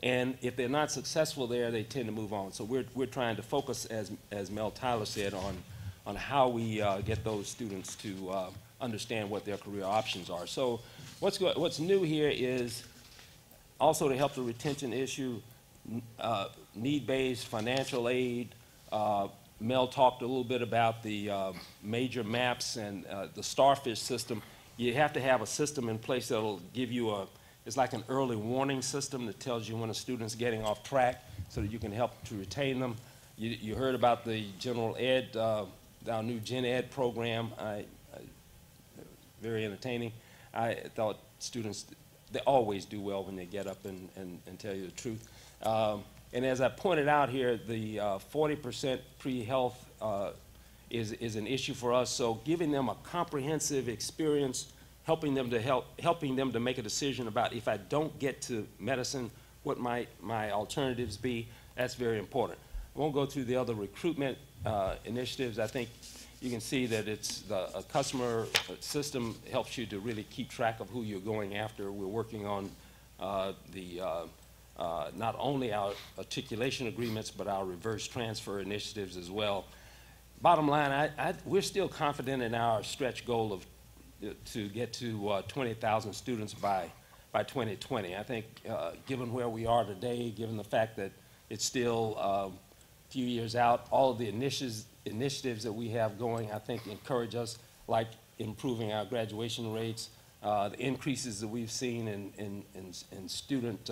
And if they're not successful there, they tend to move on. So we're trying to focus, as Mel Tyler said, on how we get those students to understand what their career options are. So what's new here is also to help the retention issue, need-based financial aid. Mel talked a little bit about the major maps and the starfish system. You have to have a system in place that'll give you it's like an early warning system that tells you when a student's getting off track so that you can help to retain them. You heard about the general ed, our new gen ed program. Very entertaining. I thought students, they always do well when they get up and tell you the truth. And as I pointed out here, the 40% pre-health is an issue for us. So giving them a comprehensive experience, helping them to make a decision about, if I don't get to medicine, what might my alternatives be, that's very important. I won't go through the other recruitment initiatives. I think you can see that it's a customer system helps you to really keep track of who you're going after. We're working on not only our articulation agreements, but our reverse transfer initiatives as well. Bottom line, we're still confident in our stretch goal of to get to 20,000 students by 2020. I think given where we are today, given the fact that it's still a few years out, all of the initiatives that we have going, I think, encourage us, like improving our graduation rates, the increases that we've seen in student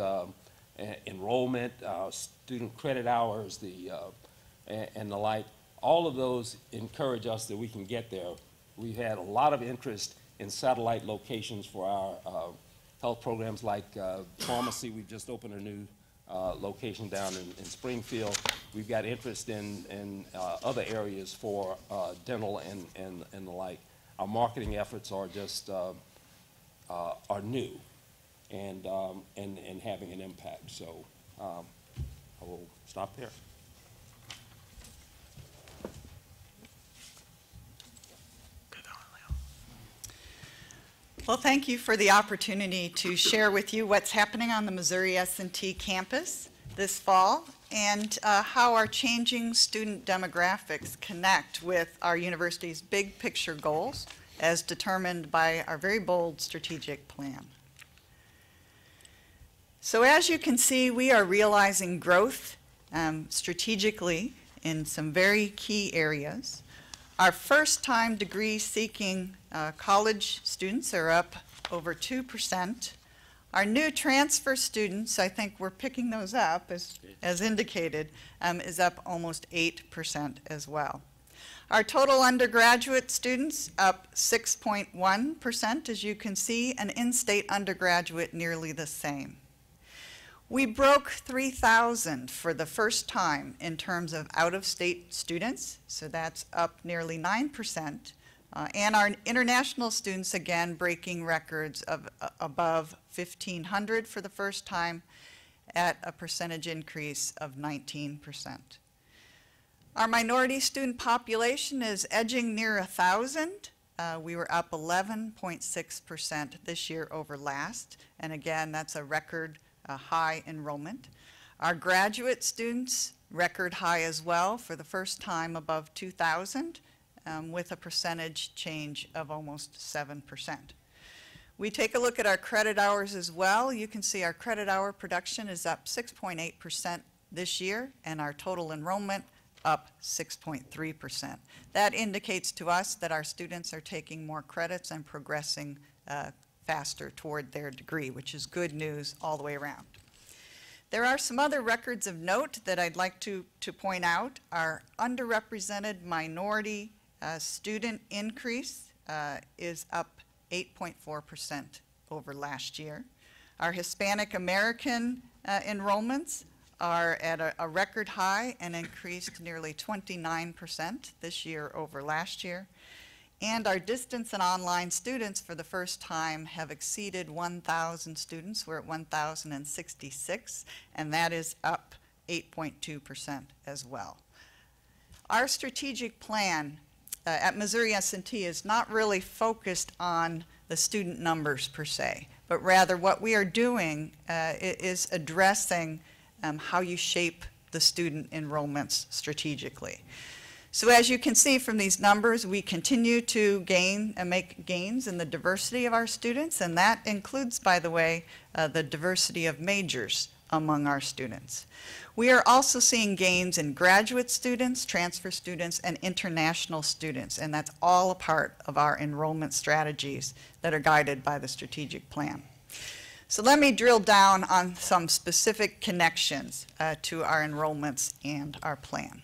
enrollment, student credit hours, and the like. All of those encourage us that we can get there. We've had a lot of interest in satellite locations for our health programs, like pharmacy. We've just opened a new location down in Springfield. We've got interest in other areas for dental and the like. Our marketing efforts are just are new and having an impact. So I will stop there. Well, thank you for the opportunity to share with you what's happening on the Missouri S&T campus this fall and how our changing student demographics connect with our university's big picture goals as determined by our very bold strategic plan. So as you can see, we are realizing growth strategically in some very key areas. Our first-time degree-seeking college students are up over 2%. Our new transfer students, I think we're picking those up as indicated, is up almost 8% as well. Our total undergraduate students up 6.1%, as you can see, and in-state undergraduate nearly the same. We broke 3,000 for the first time in terms of out-of-state students, so that's up nearly 9%. And our international students, again, breaking records of above 1,500 for the first time at a percentage increase of 19%. Our minority student population is edging near 1,000. We were up 11.6% this year over last, and again, that's a record high enrollment. Our graduate students, record high as well, for the first time above 2,000, with a percentage change of almost 7%. We take a look at our credit hours as well. You can see our credit hour production is up 6.8% this year, and our total enrollment up 6.3%. That indicates to us that our students are taking more credits and progressing faster toward their degree, which is good news all the way around. There are some other records of note that I'd like to point out. Our underrepresented minority student increase is up 8.4% over last year. Our Hispanic American enrollments are at a record high and increased nearly 29% this year over last year. And our distance and online students for the first time have exceeded 1,000 students. We're at 1,066, and that is up 8.2% as well. Our strategic plan at Missouri S&T is not really focused on the student numbers per se, but rather what we are doing is addressing how you shape the student enrollments strategically. So as you can see from these numbers, we continue to gain and make gains in the diversity of our students, and that includes, by the way, the diversity of majors among our students. We are also seeing gains in graduate students, transfer students, and international students, and that's all a part of our enrollment strategies that are guided by the strategic plan. So let me drill down on some specific connections to our enrollments and our plan.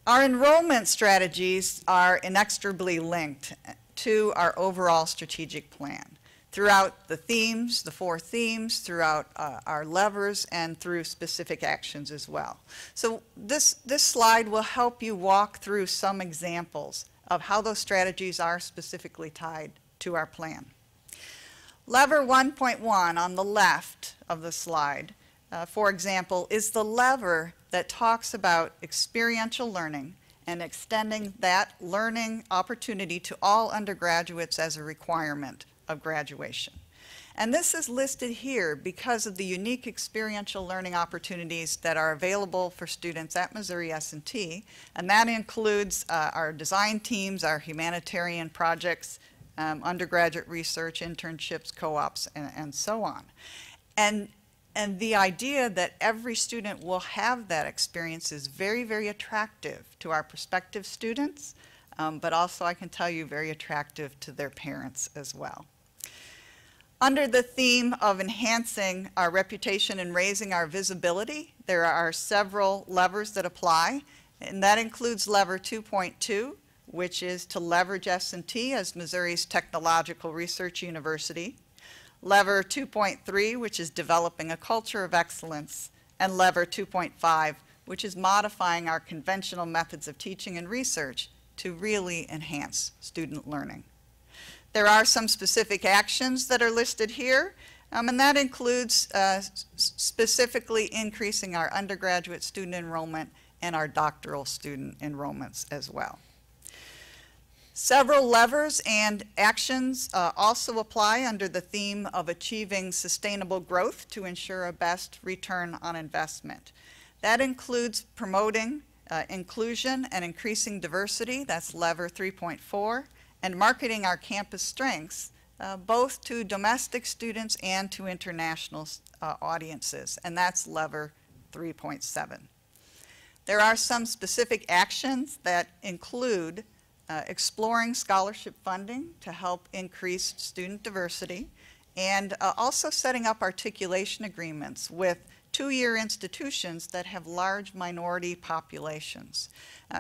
Our enrollment strategies are inextricably linked to our overall strategic plan throughout the themes, the 4 themes, throughout our levers, and through specific actions as well. So this slide will help you walk through some examples of how those strategies are specifically tied to our plan. Lever 1.1 on the left of the slide, for example, is the lever that talks about experiential learning and extending that learning opportunity to all undergraduates as a requirement of graduation. And this is listed here because of the unique experiential learning opportunities that are available for students at Missouri S&T, and that includes our design teams, our humanitarian projects, undergraduate research, internships, co-ops, and so on. And the idea that every student will have that experience is very, very attractive to our prospective students, but also I can tell you very attractive to their parents as well. Under the theme of enhancing our reputation and raising our visibility, there are several levers that apply, and that includes lever 2.2, which is to leverage S&T as Missouri's technological research university. Lever 2.3, which is developing a culture of excellence. And lever 2.5, which is modifying our conventional methods of teaching and research to really enhance student learning. There are some specific actions that are listed here, and that includes specifically increasing our undergraduate student enrollment and our doctoral student enrollments as well. Several levers and actions also apply under the theme of achieving sustainable growth to ensure a best return on investment. That includes promoting inclusion and increasing diversity, that's lever 3.4, and marketing our campus strengths, both to domestic students and to international audiences, and that's lever 3.7. There are some specific actions that include exploring scholarship funding to help increase student diversity, and also setting up articulation agreements with 2-year institutions that have large minority populations.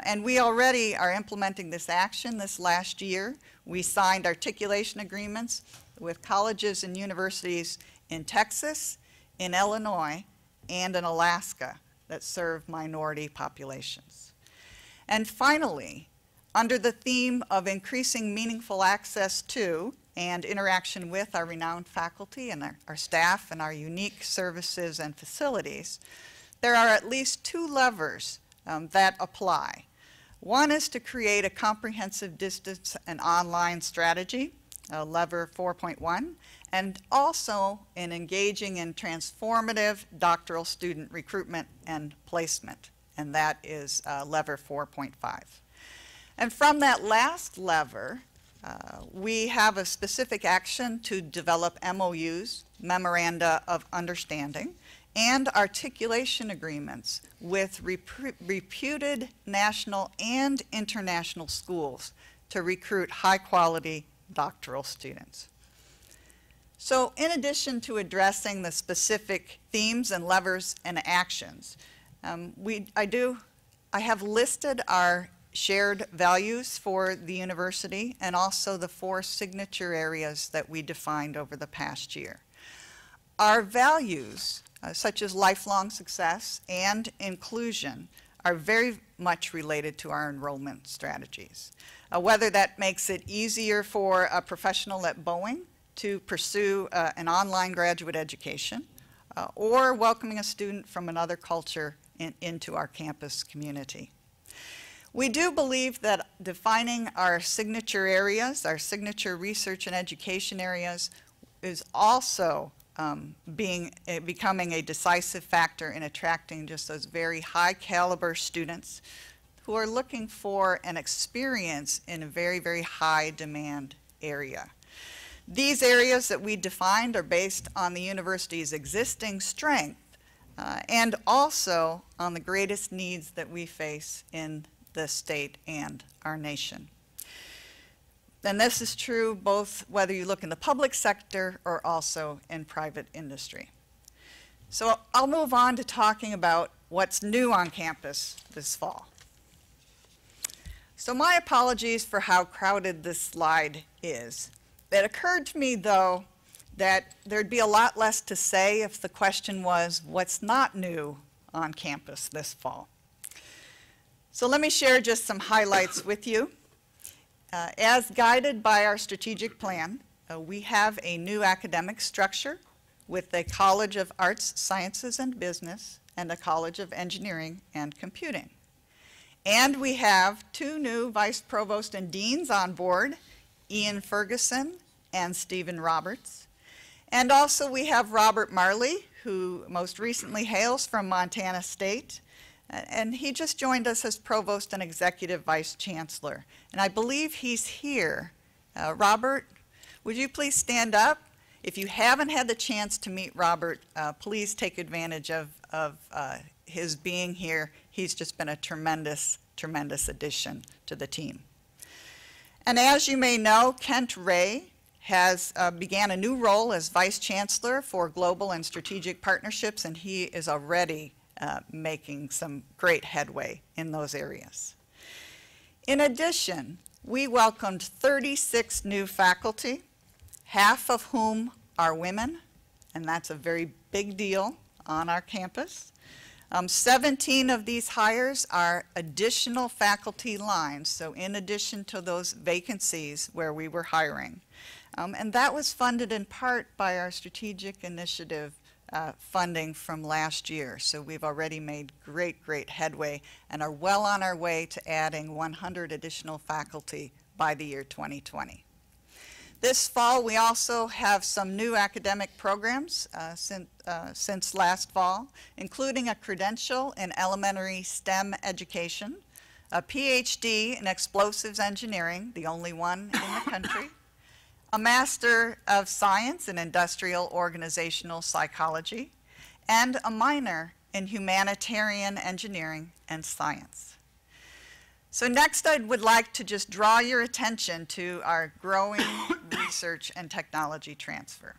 And we already are implementing this action. This last year, we signed articulation agreements with colleges and universities in Texas, in Illinois, and in Alaska that serve minority populations. And finally, under the theme of increasing meaningful access to and interaction with our renowned faculty and our staff and our unique services and facilities, there are at least 2 levers that apply. One is to create a comprehensive distance and online strategy, lever 4.1, and also in engaging in transformative doctoral student recruitment and placement, and that is lever 4.5. And from that last lever, we have a specific action to develop MOUs, Memoranda of Understanding, and articulation agreements with reputed national and international schools to recruit high-quality doctoral students. So in addition to addressing the specific themes and levers and actions, I have listed our shared values for the university and also the 4 signature areas that we defined over the past year. Our values, such as lifelong success and inclusion, are very much related to our enrollment strategies. Whether that makes it easier for a professional at Boeing to pursue an online graduate education, or welcoming a student from another culture into our campus community. We do believe that defining our signature areas, our signature research and education areas, is also becoming a decisive factor in attracting just those very high caliber students who are looking for an experience in a very, very high demand area. These areas that we defined are based on the university's existing strength and also on the greatest needs that we face in the state and our nation. And this is true both whether you look in the public sector or also in private industry. So I'll move on to talking about what's new on campus this fall. So my apologies for how crowded this slide is. It occurred to me, though, that there'd be a lot less to say if the question was, what's not new on campus this fall? So let me share just some highlights with you. As guided by our strategic plan, we have a new academic structure with a College of Arts, Sciences, and Business and a College of Engineering and Computing. And we have 2 new vice provost and deans on board, Ian Ferguson and Stephen Roberts. And also we have Robert Marley, who most recently hails from Montana State. And he just joined us as provost and executive vice chancellor. And I believe he's here. Robert, would you please stand up? If you haven't had the chance to meet Robert, please take advantage of his being here. He's just been a tremendous, tremendous addition to the team. And as you may know, Kent Ray has began a new role as Vice Chancellor for Global and Strategic Partnerships, and he is already making some great headway in those areas. In addition, we welcomed 36 new faculty, half of whom are women, and that's a very big deal on our campus. 17 of these hires are additional faculty lines, so in addition to those vacancies where we were hiring. And that was funded in part by our strategic initiative funding from last year. So we've already made great, great headway and are well on our way to adding 100 additional faculty by the year 2020. This fall, we also have some new academic programs since last fall, including a credential in elementary STEM education, a PhD in explosives engineering, the only one in the country, a Master of Science in Industrial Organizational Psychology, and a minor in Humanitarian Engineering and Science. So next I would like to just draw your attention to our growing research and technology transfer.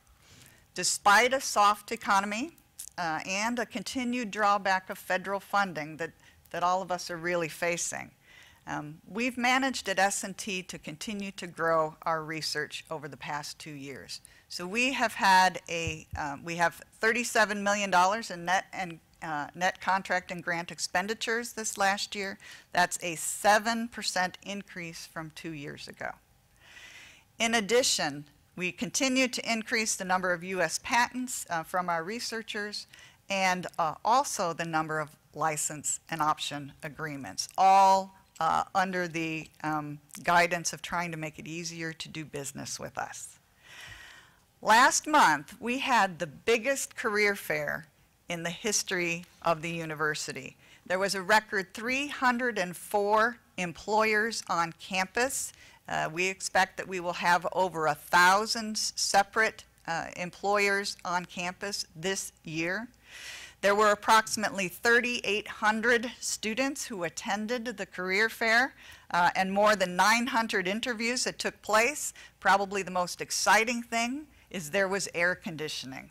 Despite a soft economy and a continued drawback of federal funding that all of us are really facing, we've managed at S&T to continue to grow our research over the past 2 years. So we have had we have $37 million in net contract and grant expenditures this last year. That's a 7% increase from 2 years ago. In addition, we continue to increase the number of U.S. patents from our researchers and also the number of license and option agreements, all under the guidance of trying to make it easier to do business with us. Last month, we had the biggest career fair in the history of the university. There was a record 304 employers on campus. We expect that we will have over 1,000 separate employers on campus this year. There were approximately 3,800 students who attended the career fair and more than 900 interviews that took place. Probably the most exciting thing is there was air conditioning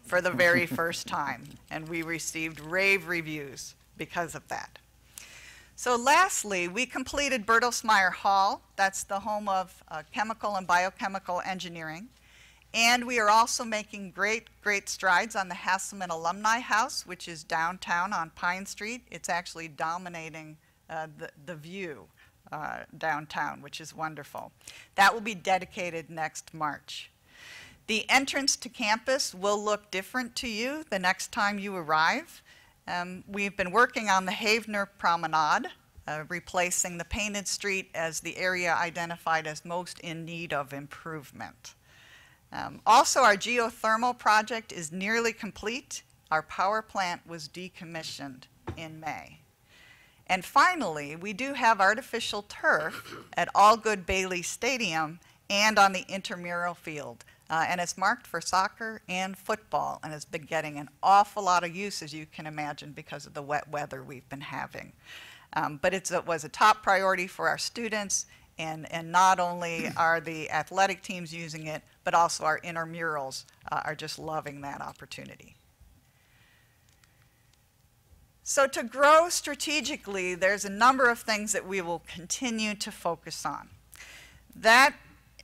for the very first time, and we received rave reviews because of that. So lastly, we completed Bertelsmeyer Hall. That's the home of chemical and biochemical engineering. And we are also making great strides on the Hasselman Alumni House, which is downtown on Pine Street. It's actually dominating the view downtown, which is wonderful. That will be dedicated next March. The entrance to campus will look different to you the next time you arrive. We've been working on the Havener Promenade, replacing the painted street as the area identified as most in need of improvement. Also, our geothermal project is nearly complete. Our power plant was decommissioned in May. And finally, we do have artificial turf at Allgood Bailey Stadium and on the intramural field. And it's marked for soccer and football, and it's been getting an awful lot of use, as you can imagine, because of the wet weather we've been having. But it was a top priority for our students, and not only are the athletic teams using it, but also our intramurals are just loving that opportunity. So to grow strategically, there's a number of things that we will continue to focus on. That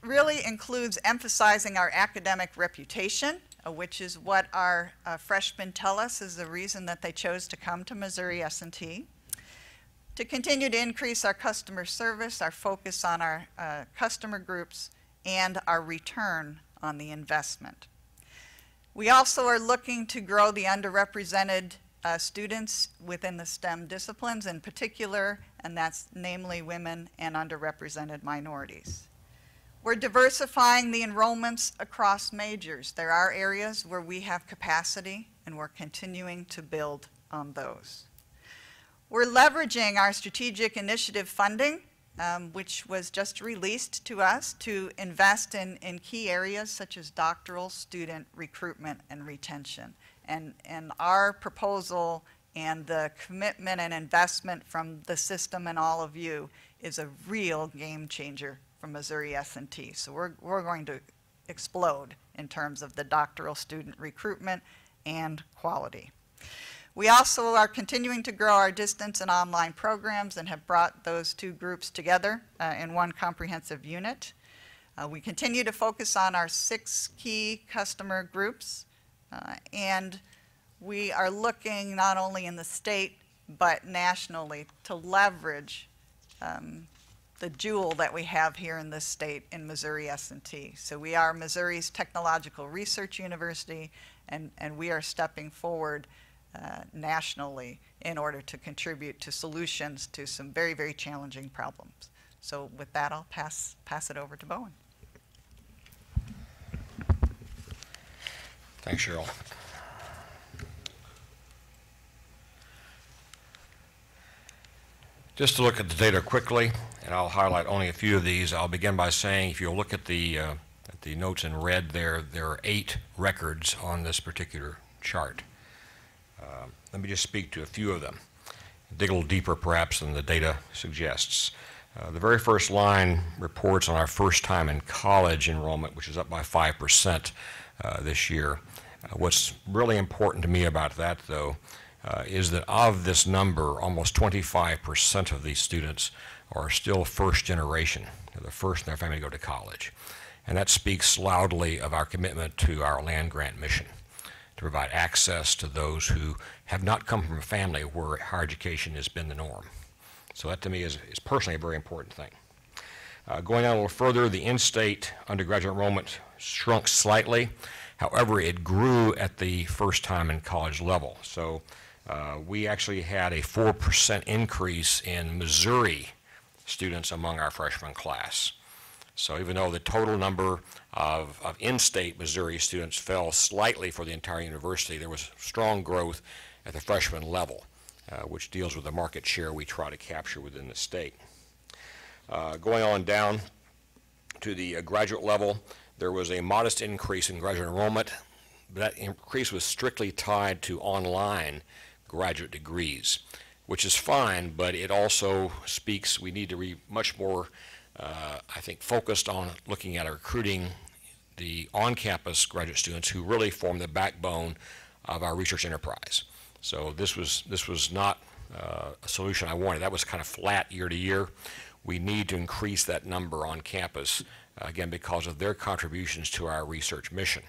really includes emphasizing our academic reputation, which is what our freshmen tell us is the reason that they chose to come to Missouri S&T. To continue to increase our customer service, our focus on our customer groups, and our return on the investment. We also are looking to grow the underrepresented students within the STEM disciplines in particular, and that's namely women and underrepresented minorities. We're diversifying the enrollments across majors. There are areas where we have capacity, and we're continuing to build on those. We're leveraging our strategic initiative funding, which was just released to us, to invest in key areas such as doctoral student recruitment and retention. And our proposal and the commitment and investment from the system and all of you is a real game changer for Missouri S&T. So we're going to explode in terms of the doctoral student recruitment and quality. We also are continuing to grow our distance and online programs and have brought those two groups together in one comprehensive unit. We continue to focus on our 6 key customer groups, and we are looking not only in the state but nationally to leverage the jewel that we have here in this state in Missouri S&T. So we are Missouri's Technological Research University, and we are stepping forward nationally in order to contribute to solutions to some very, very challenging problems. So with that, I'll pass it over to Bowen. Thanks, Cheryl. Just to look at the data quickly, and I'll highlight only a few of these. I'll begin by saying, if you look at the notes in red there are 8 records on this particular chart. Let me just speak to a few of them, dig a little deeper perhaps than the data suggests. The very first line reports on our first time in college enrollment, which is up by 5% this year. What's really important to me about that, though, is that of this number, almost 25% of these students are still first generation. They're the first in their family to go to college. And that speaks loudly of our commitment to our land-grant mission, to provide access to those who have not come from a family where higher education has been the norm. So that to me is personally a very important thing. Going on a little further, the in-state undergraduate enrollment shrunk slightly. However, it grew at the first time in college level. So we actually had a 4% increase in Missouri students among our freshman class. So even though the total number of in-state Missouri students fell slightly for the entire university, there was strong growth at the freshman level, which deals with the market share we try to capture within the state. Going on down to the graduate level, there was a modest increase in graduate enrollment, but that increase was strictly tied to online graduate degrees, which is fine, but it also speaks, we need to be much more I think focused on looking at recruiting the on-campus graduate students who really form the backbone of our research enterprise. So this was not a solution I wanted. That was kind of flat year to year. We need to increase that number on campus, again, because of their contributions to our research mission.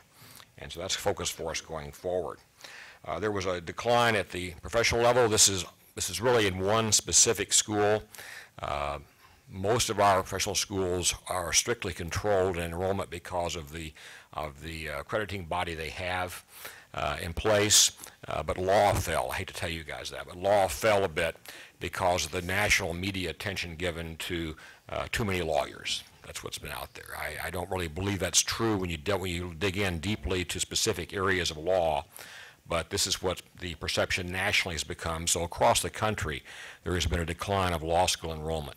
And so that's a focus for us going forward. There was a decline at the professional level. This is really in one specific school. Most of our professional schools are strictly controlled in enrollment because of the accrediting body they have in place, but law fell. I hate to tell you guys that, but law fell a bit because of the national media attention given to too many lawyers. That's what's been out there. I don't really believe that's true when you dig in deeply to specific areas of law, but this is what the perception nationally has become. So across the country, there has been a decline of law school enrollment,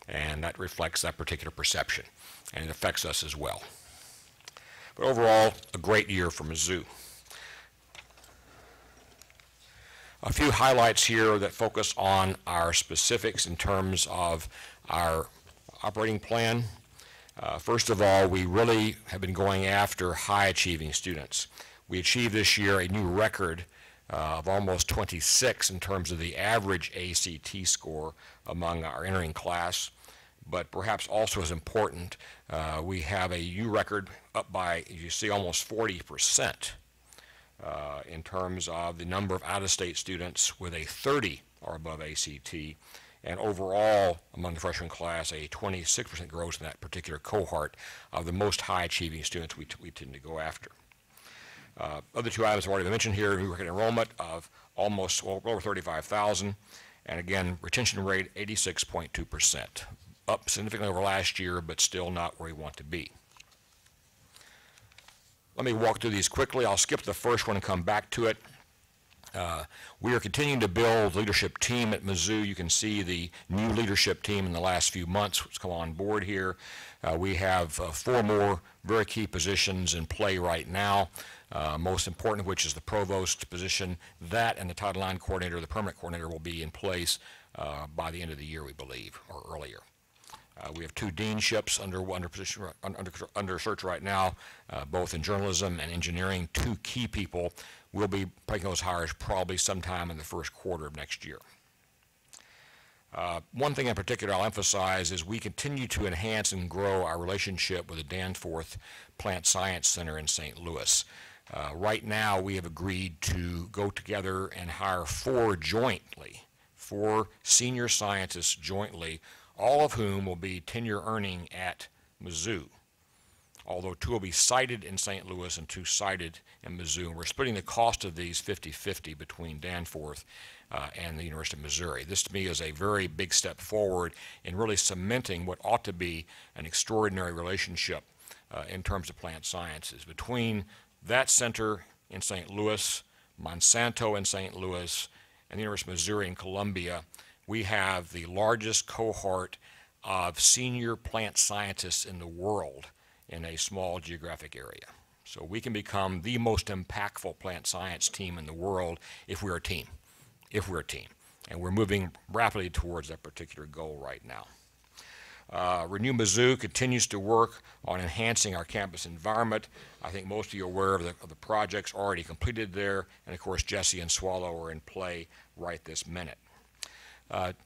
and that reflects that particular perception, and it affects us as well. But overall, a great year for Mizzou. A few highlights here that focus on our specifics in terms of our operating plan. First of all, we really have been going after high-achieving students. We achieved this year a new record of almost 26 in terms of the average ACT score among our entering class. But perhaps also as important, we have a new record up by, as you see, almost 40% in terms of the number of out-of-state students with a 30 or above ACT, and overall, among the freshman class, a 26% growth in that particular cohort of the most high-achieving students we tend to go after. Other two items I've already mentioned here, new record enrollment of almost over 35,000, and again, retention rate 86.2%. Up significantly over last year, but still not where we want to be. Let me walk through these quickly. I'll skip the first one and come back to it. We are continuing to build leadership team at Mizzou. You can see the new leadership team in the last few months that's come on board here. We have 4 more very key positions in play right now, most important of which is the provost position. That and the Title IX coordinator, the permanent coordinator, will be in place by the end of the year, we believe, or earlier. We have 2 deanships under search right now, both in journalism and engineering. 2 key people. We'll be making those hires probably sometime in the first quarter of next year. One thing in particular I'll emphasize is we continue to enhance and grow our relationship with the Danforth Plant Science Center in St. Louis. Right now, we have agreed to go together and hire 4 senior scientists jointly, all of whom will be tenure earning at Mizzou, although 2 will be sited in St. Louis and 2 sited in Mizzou. And we're splitting the cost of these 50-50 between Danforth and the University of Missouri. This to me is a very big step forward in really cementing what ought to be an extraordinary relationship in terms of plant sciences between that center in St. Louis, Monsanto in St. Louis, and the University of Missouri in Columbia. We have the largest cohort of senior plant scientists in the world in a small geographic area. So we can become the most impactful plant science team in the world if we're a team, And we're moving rapidly towards that particular goal right now. Renew Mizzou continues to work on enhancing our campus environment. I think most of you are aware of the projects already completed there, and of course Jesse and Swallow are in play right this minute.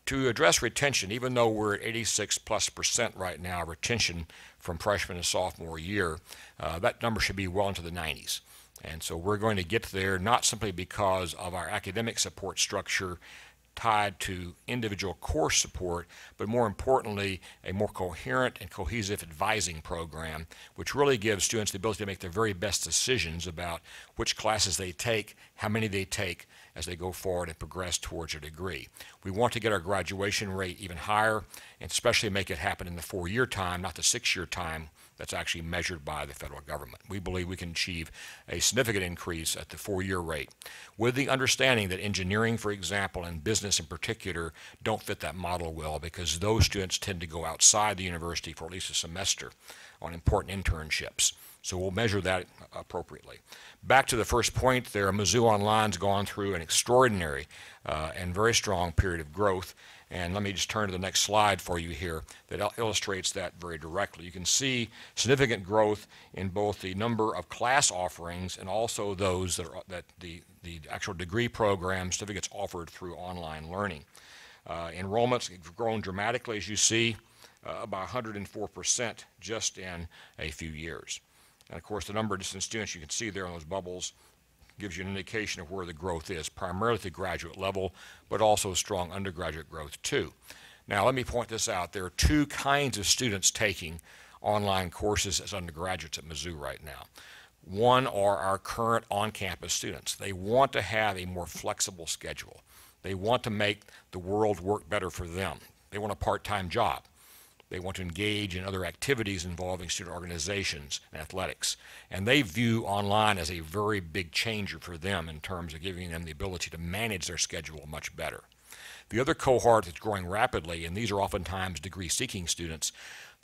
To address retention, even though we're at 86+% right now, retention from freshman to sophomore year, that number should be well into the 90s. And so we're going to get there not simply because of our academic support structure tied to individual course support, but more importantly, a more coherent and cohesive advising program, which really gives students the ability to make their very best decisions about which classes they take, how many they take, as they go forward and progress towards a degree. We want to get our graduation rate even higher, and especially make it happen in the 4-year time, not the 6-year time that's actually measured by the federal government. We believe we can achieve a significant increase at the 4-year rate, with the understanding that engineering, for example, and business in particular don't fit that model well, because those students tend to go outside the university for at least a semester on important internships. So we'll measure that appropriately. Back to the first point there, Mizzou Online's gone through an extraordinary and very strong period of growth. And let me just turn to the next slide for you here that illustrates that very directly. You can see significant growth in both the number of class offerings and also those that the actual degree program certificates offered through online learning. Enrollments have grown dramatically, as you see, about 104% just in a few years. And of course, the number of distance students you can see there in those bubbles gives you an indication of where the growth is, primarily at the graduate level, but also strong undergraduate growth too. Now, let me point this out. There are two kinds of students taking online courses as undergraduates at Mizzou right now. One are our current on-campus students. They want to have a more flexible schedule. They want to make the world work better for them. They want a part-time job. They want to engage in other activities involving student organizations and athletics. And they view online as a very big changer for them in terms of giving them the ability to manage their schedule much better. The other cohort that's growing rapidly, and these are oftentimes degree-seeking students,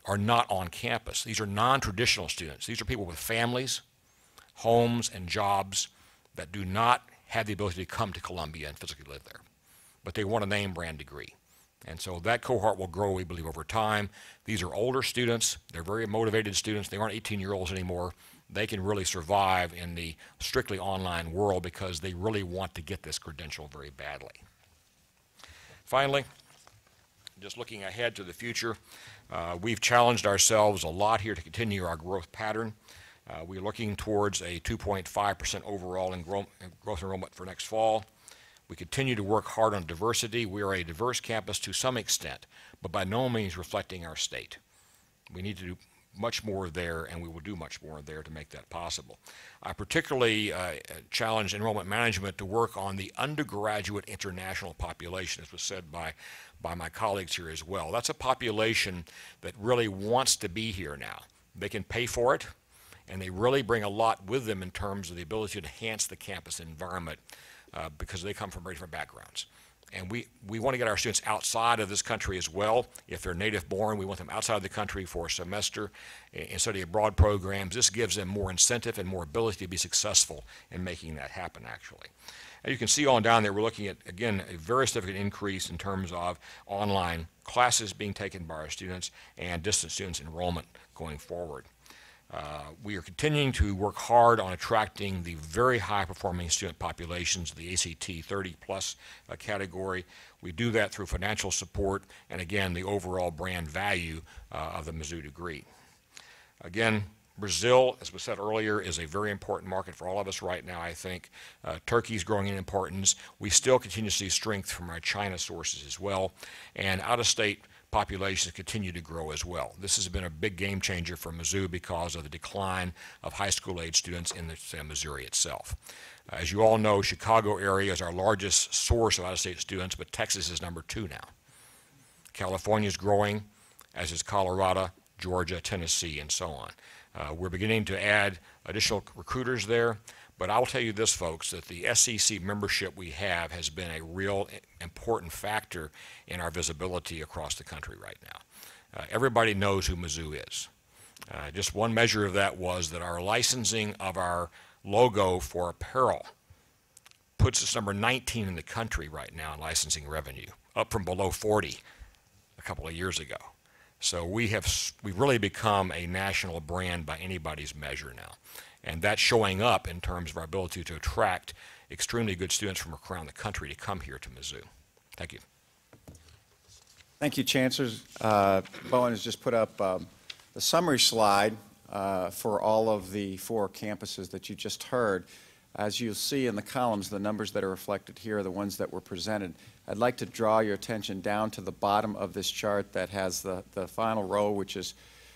are not on campus. These are non-traditional students. These are people with families, homes, and jobs that do not have the ability to come to Columbia and physically live there. But they want a name-brand degree. And so that cohort will grow, we believe, over time. These are older students. They're very motivated students. They aren't 18-year-olds anymore. They can really survive in the strictly online world because they really want to get this credential very badly. Finally, just looking ahead to the future, we've challenged ourselves a lot here to continue our growth pattern. We're looking towards a 2.5% overall in growth enrollment for next fall. We continue to work hard on diversity. We are a diverse campus to some extent, but by no means reflecting our state. We need to do much more there, and we will do much more there to make that possible. I particularly challenge enrollment management to work on the undergraduate international population, as was said by my colleagues here as well. That's a population that really wants to be here now. They can pay for it, and they really bring a lot with them in terms of the ability to enhance the campus environment because they come from very different backgrounds. And we want to get our students outside of this country as well. If they're native born, we want them outside of the country for a semester and study abroad programs. This gives them more incentive and more ability to be successful in making that happen, actually. And you can see on down there, we're looking at, again, a very significant increase in terms of online classes being taken by our students and distance students enrollment going forward. We are continuing to work hard on attracting the very high-performing student populations, the ACT 30-plus category. We do that through financial support and, again, the overall brand value of the Mizzou degree. Again, Brazil, as was said earlier, is a very important market for all of us right now, I think. Turkey's growing in importance. We still continue to see strength from our China sources as well. And out-of-state populations continue to grow as well. This has been a big game changer for Mizzou because of the decline of high school age students in the state of Missouri itself. As you all know, Chicago area is our largest source of out-of-state students, but Texas is number 2 now. California is growing, as is Colorado, Georgia, Tennessee, and so on. We're beginning to add additional recruiters there. But I will tell you this, folks, that the SEC membership we have has been a real important factor in our visibility across the country right now. Everybody knows who Mizzou is. Just one measure of that was that our licensing of our logo for apparel puts us number 19 in the country right now in licensing revenue, up from below 40 a couple of years ago. So we've really become a national brand by anybody's measure now. And that's showing up in terms of our ability to attract extremely good students from around the country to come here to Mizzou. Thank you. Thank you, Chancellors. Bowen has just put up the summary slide for all of the 4 campuses that you just heard. As you'll see in the columns, the numbers that are reflected here are the ones that were presented. I'd like to draw your attention down to the bottom of this chart that has the final row, which is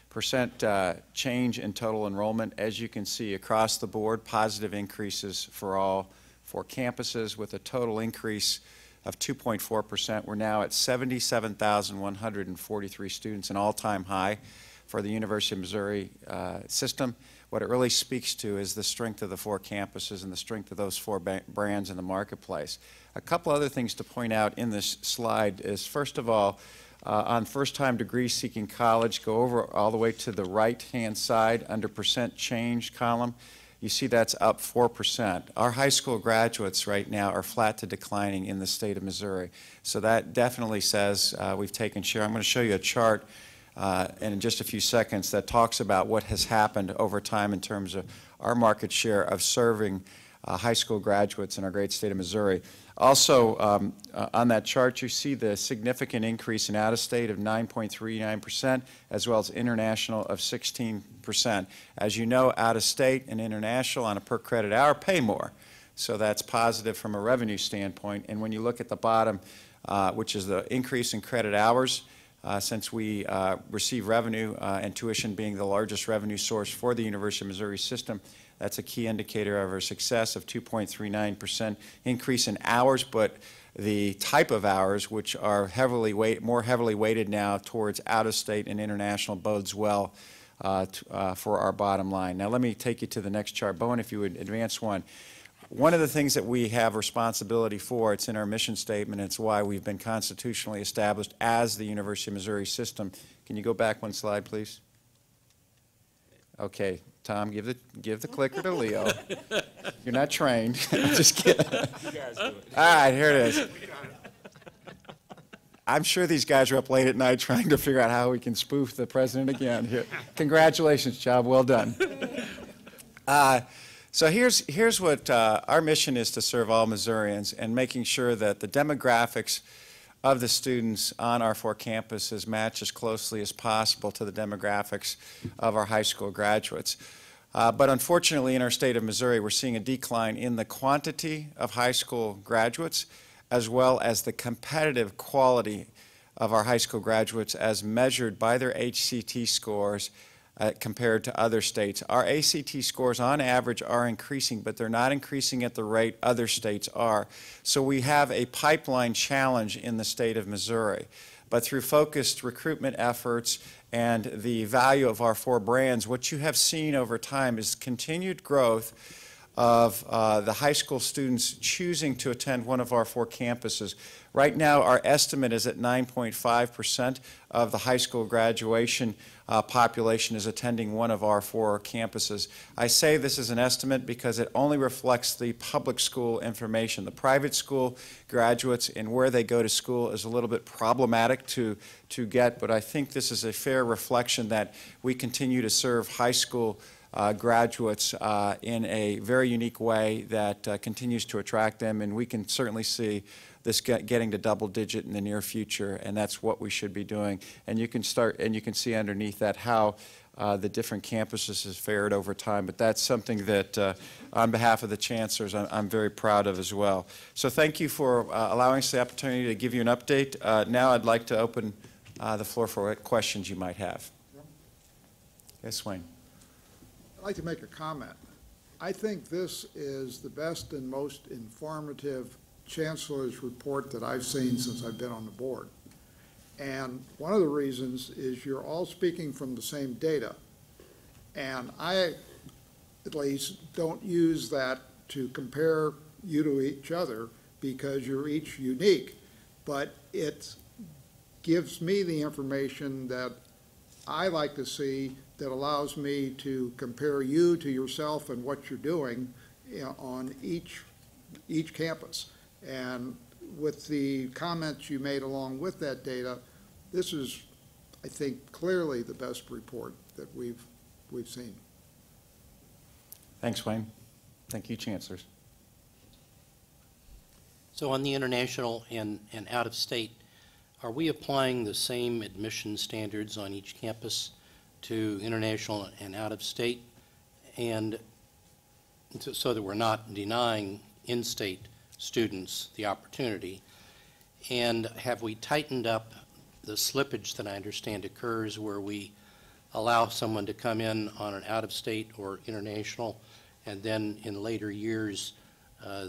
percent change in total enrollment. As you can see across the board, positive increases for all 4 campuses with a total increase of 2.4%. We're now at 77,143 students, an all-time high for the University of Missouri system. What it really speaks to is the strength of the 4 campuses and the strength of those 4 brands in the marketplace. A couple other things to point out in this slide is, first of all, On first-time degree-seeking college, go over all the way to the right-hand side under percent change column. You see that's up 4%. Our high school graduates right now are flat to declining in the state of Missouri. So that definitely says we've taken share. I'm going to show you a chart in just a few seconds that talks about what has happened over time in terms of our market share of serving high school graduates in our great state of Missouri. Also, on that chart, you see the significant increase in out-of-state of 9.39%, as well as international of 16%. As you know, out-of-state and international on a per-credit hour pay more. So that's positive from a revenue standpoint. And when you look at the bottom, which is the increase in credit hours, since we receive revenue and tuition being the largest revenue source for the University of Missouri system, that's a key indicator of our success of 2.39% increase in hours, but the type of hours, which are more heavily weighted now towards out-of-state and international, bodes well for our bottom line. Now let me take you to the next chart. Bowen, if you would advance one. One of the things that we have responsibility for, it's in our mission statement, it's why we've been constitutionally established as the University of Missouri system. Can you go back one slide, please? Okay, Tom, give the clicker to Leo. You're not trained. I'm just kidding. You guys do it. All right, here it is. I'm sure these guys are up late at night trying to figure out how we can spoof the president again. Here. Congratulations, job well done. So here's what our mission is to serve all Missourians and making sure that the demographics of the students on our 4 campuses match as closely as possible to the demographics of our high school graduates. But unfortunately, in our state of Missouri, we're seeing a decline in the quantity of high school graduates as well as the competitive quality of our high school graduates as measured by their HCT scores compared to other states. Our ACT scores on average are increasing, but they're not increasing at the rate other states are. So we have a pipeline challenge in the state of Missouri. But through focused recruitment efforts and the value of our 4 brands, what you have seen over time is continued growth of the high school students choosing to attend one of our 4 campuses. Right now, our estimate is that 9.5% of the high school graduation population is attending one of our 4 campuses. I say this is an estimate because it only reflects the public school information. The private school graduates and where they go to school is a little bit problematic to get, but I think this is a fair reflection that we continue to serve high school graduates in a very unique way that continues to attract them, and we can certainly see this getting to double digit in the near future, and that's what we should be doing. And you can see underneath that how the different campuses has fared over time, but that's something that on behalf of the chancellors I'm very proud of as well. So thank you for allowing us the opportunity to give you an update. Now I'd like to open the floor for what questions you might have. Yes, Wayne. I'd like to make a comment. I think this is the best and most informative chancellor's report that I've seen since I've been on the board. And one of the reasons is you're all speaking from the same data. And I, at least, don't use that to compare you to each other because you're each unique. But it gives me the information that I like to see that allows me to compare you to yourself and what you're doing on each campus. And with the comments you made along with that data, this is, I think, clearly the best report that we've seen. Thanks, Wayne. Thank you, chancellors. So on the international and out of state, are we applying the same admission standards on each campus to international and out of state, and so that we're not denying in-state students the opportunity? And have we tightened up the slippage that I understand occurs where we allow someone to come in on an out-of-state or international, and then in later years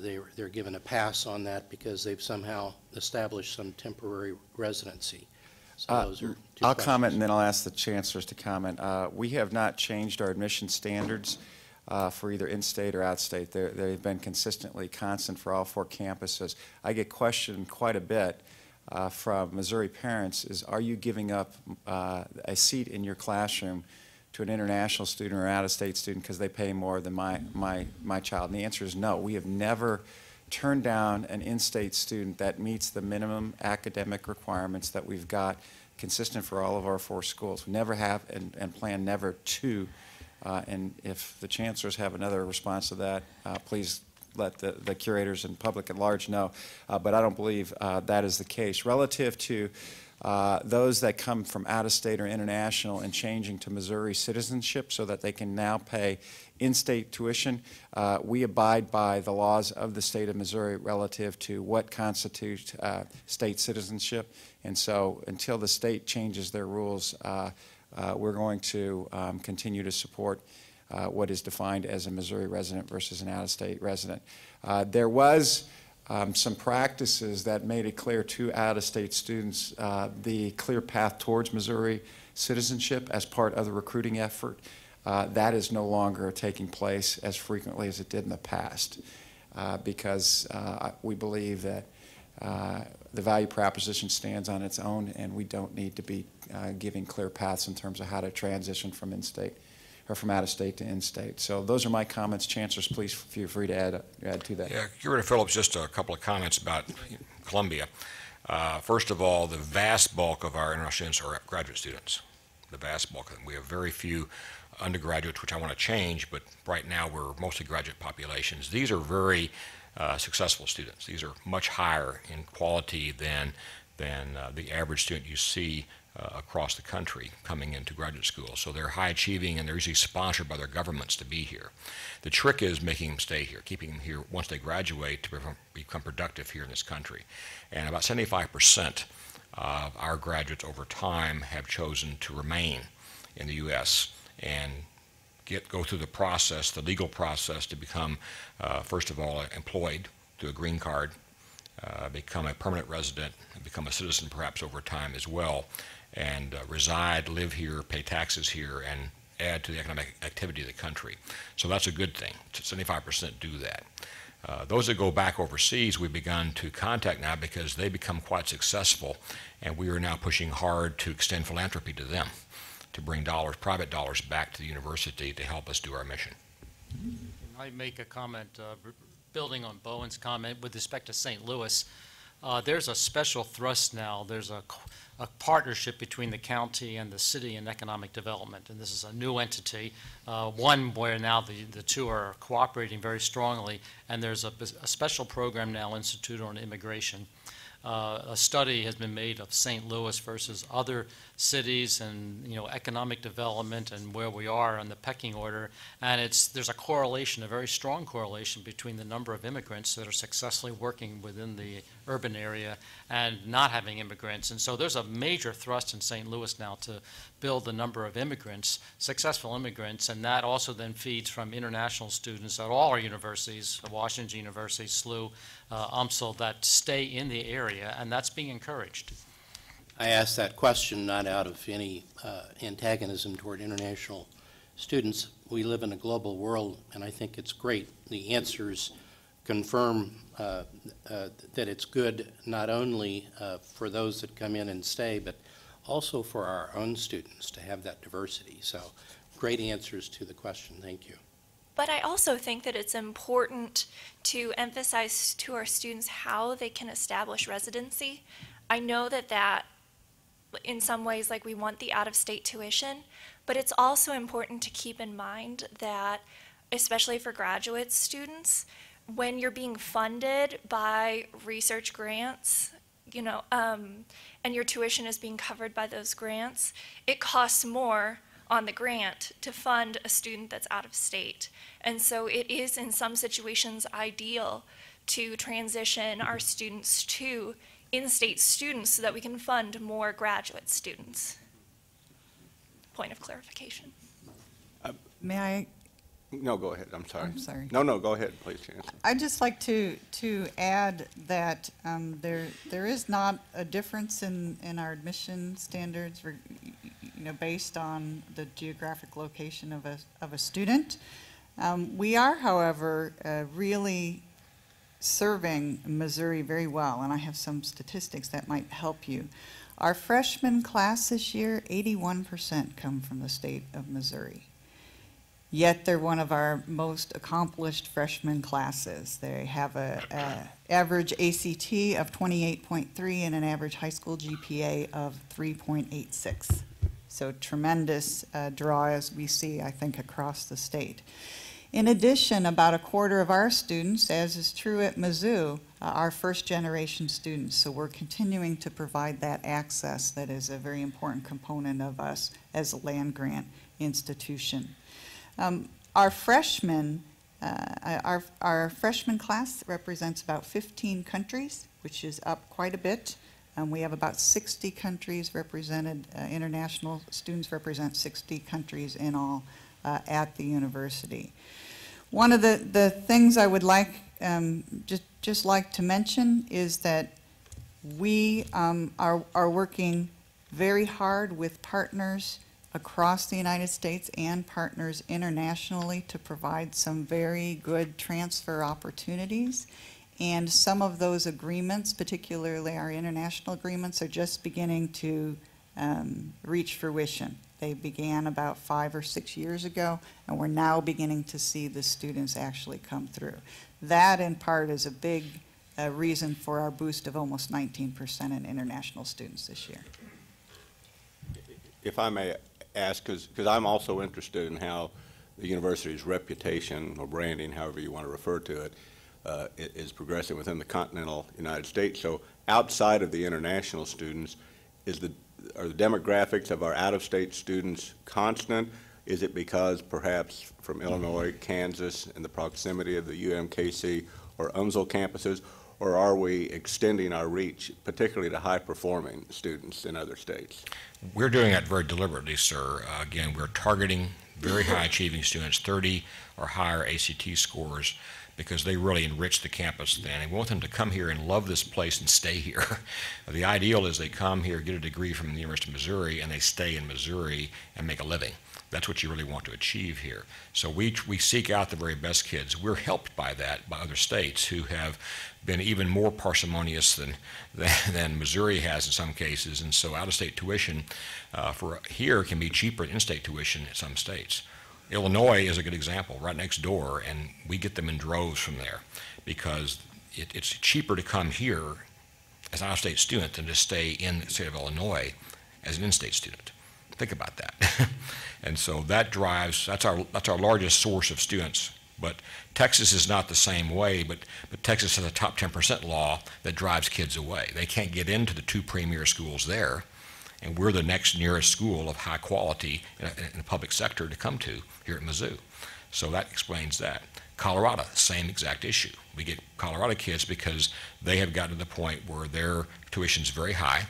they're given a pass on that because they've somehow established some temporary residency? So those are 2 I'll questions. comment and then I'll ask the chancellors to comment. We have not changed our admission standards for either in-state or out-state. They've been consistently constant for all 4 campuses. I get questioned quite a bit from Missouri parents is, are you giving up a seat in your classroom to an international student or out-of-state student because they pay more than my child? And the answer is no. We have never turned down an in-state student that meets the minimum academic requirements that we've got consistent for all of our 4 schools. We never have and plan never to. And if the chancellors have another response to that, please let the curators and public at large know. But I don't believe that is the case. Relative to those that come from out-of-state or international and changing to Missouri citizenship so that they can now pay in-state tuition, we abide by the laws of the state of Missouri relative to what constitutes state citizenship. And so until the state changes their rules, we're going to continue to support what is defined as a Missouri resident versus an out-of-state resident. There was some practices that made it clear to out-of-state students the clear path towards Missouri citizenship as part of the recruiting effort. That is no longer taking place as frequently as it did in the past because we believe that the value proposition stands on its own, and we don't need to be giving clear paths in terms of how to transition from in-state or from out-of-state to in-state. So those are my comments. Chancellors, please feel free to add to that. Yeah, Curator Phillips, just a couple of comments about Columbia. First of all, the vast bulk of our international students are graduate students. The vast bulk of them. We have very few undergraduates, which I want to change, but right now we're mostly graduate populations. These are very successful students. These are much higher in quality than the average student you see across the country coming into graduate school. So they're high achieving, and they're usually sponsored by their governments to be here. The trick is making them stay here, keeping them here once they graduate to become productive here in this country. And about 75% of our graduates over time have chosen to remain in the U.S. and go through the process, the legal process, to become, first of all, employed through a green card, become a permanent resident, and become a citizen perhaps over time as well, and reside, live here, pay taxes here, and add to the economic activity of the country. So that's a good thing. 75% do that. Those that go back overseas, we've begun to contact now because they become quite successful, and we are now pushing hard to extend philanthropy to them, to bring dollars, private dollars, back to the university to help us do our mission. Can I make a comment, building on Bowen's comment with respect to St. Louis? There's a special thrust now. There's a partnership between the county and the city in economic development, and this is a new entity, one where now the two are cooperating very strongly, and there's a special program now instituted on immigration. A study has been made of St. Louis versus other cities and, you know, economic development and where we are on the pecking order. And there's a correlation, a very strong correlation between the number of immigrants that are successfully working within the urban area and not having immigrants. And so there's a major thrust in St. Louis now to build the number of immigrants, successful immigrants, and that also then feeds from international students at all our universities, Washington University, SLU, UMSL, that stay in the area, and that's being encouraged. I asked that question not out of any antagonism toward international students. We live in a global world, and I think it's great. The answers confirm that it's good not only for those that come in and stay, but also for our own students to have that diversity. So great answers to the question. Thank you. But I also think that it's important to emphasize to our students how they can establish residency. I know that in some ways, like, we want the out-of-state tuition, but it's also important to keep in mind that, especially for graduate students, when you're being funded by research grants, you know, and your tuition is being covered by those grants, it costs more on the grant to fund a student that's out of state. And so it is in some situations ideal to transition our students to in-state students so that we can fund more graduate students. Point of clarification. May I? No, go ahead. I'm sorry. I'm sorry. No, go ahead, please, Chancellor. I'd just like to add that there is not a difference in our admission standards, you know, based on the geographic location of a student. We are, however, really serving Missouri very well, and I have some statistics that might help you. Our freshman class this year, 81% come from the state of Missouri. Yet they're one of our most accomplished freshman classes. They have a average ACT of 28.3 and an average high school GPA of 3.86. So tremendous draw, as we see, I think, across the state. In addition, about a quarter of our students, as is true at Mizzou, are first-generation students. So we're continuing to provide that access that is a very important component of us as a land-grant institution. Our freshman class represents about 15 countries, which is up quite a bit. We have about 60 countries represented, international students represent 60 countries in all at the university. One of the things I would like, just like to mention is that we are working very hard with partners across the United States and partners internationally to provide some very good transfer opportunities. And some of those agreements, particularly our international agreements, are just beginning to reach fruition. They began about 5 or 6 years ago, and we're now beginning to see the students actually come through. That, in part, is a big reason for our boost of almost 19% in international students this year. If I may ask, because I'm also interested in how the university's reputation or branding, however you want to refer to it, is progressing within the continental United States. So outside of the international students, are the demographics of our out-of-state students constant? Is it because perhaps from Illinois, Kansas, and the proximity of the UMKC or UMSL campuses, or are we extending our reach, particularly to high-performing students in other states? We're doing that very deliberately, sir. Again, we're targeting very high-achieving students, 30 or higher ACT scores, because they really enrich the campus then. And we want them to come here and love this place and stay here. The ideal is they come here, get a degree from the University of Missouri, and they stay in Missouri and make a living. That's what you really want to achieve here. So we seek out the very best kids. We're helped by that by other states who have been even more parsimonious than Missouri has in some cases. And so out-of-state tuition for here can be cheaper than in-state tuition in some states. Illinois is a good example, right next door, and we get them in droves from there because it's cheaper to come here as an out-of-state student than to stay in the state of Illinois as an in-state student. Think about that. And so that drives, that's our largest source of students. But Texas is not the same way, but Texas has a top 10% law that drives kids away. They can't get into the 2 premier schools there, and we're the next nearest school of high quality in the public sector to come to here at Mizzou. So that explains that. Colorado, same exact issue. We get Colorado kids because they have gotten to the point where their tuition is very high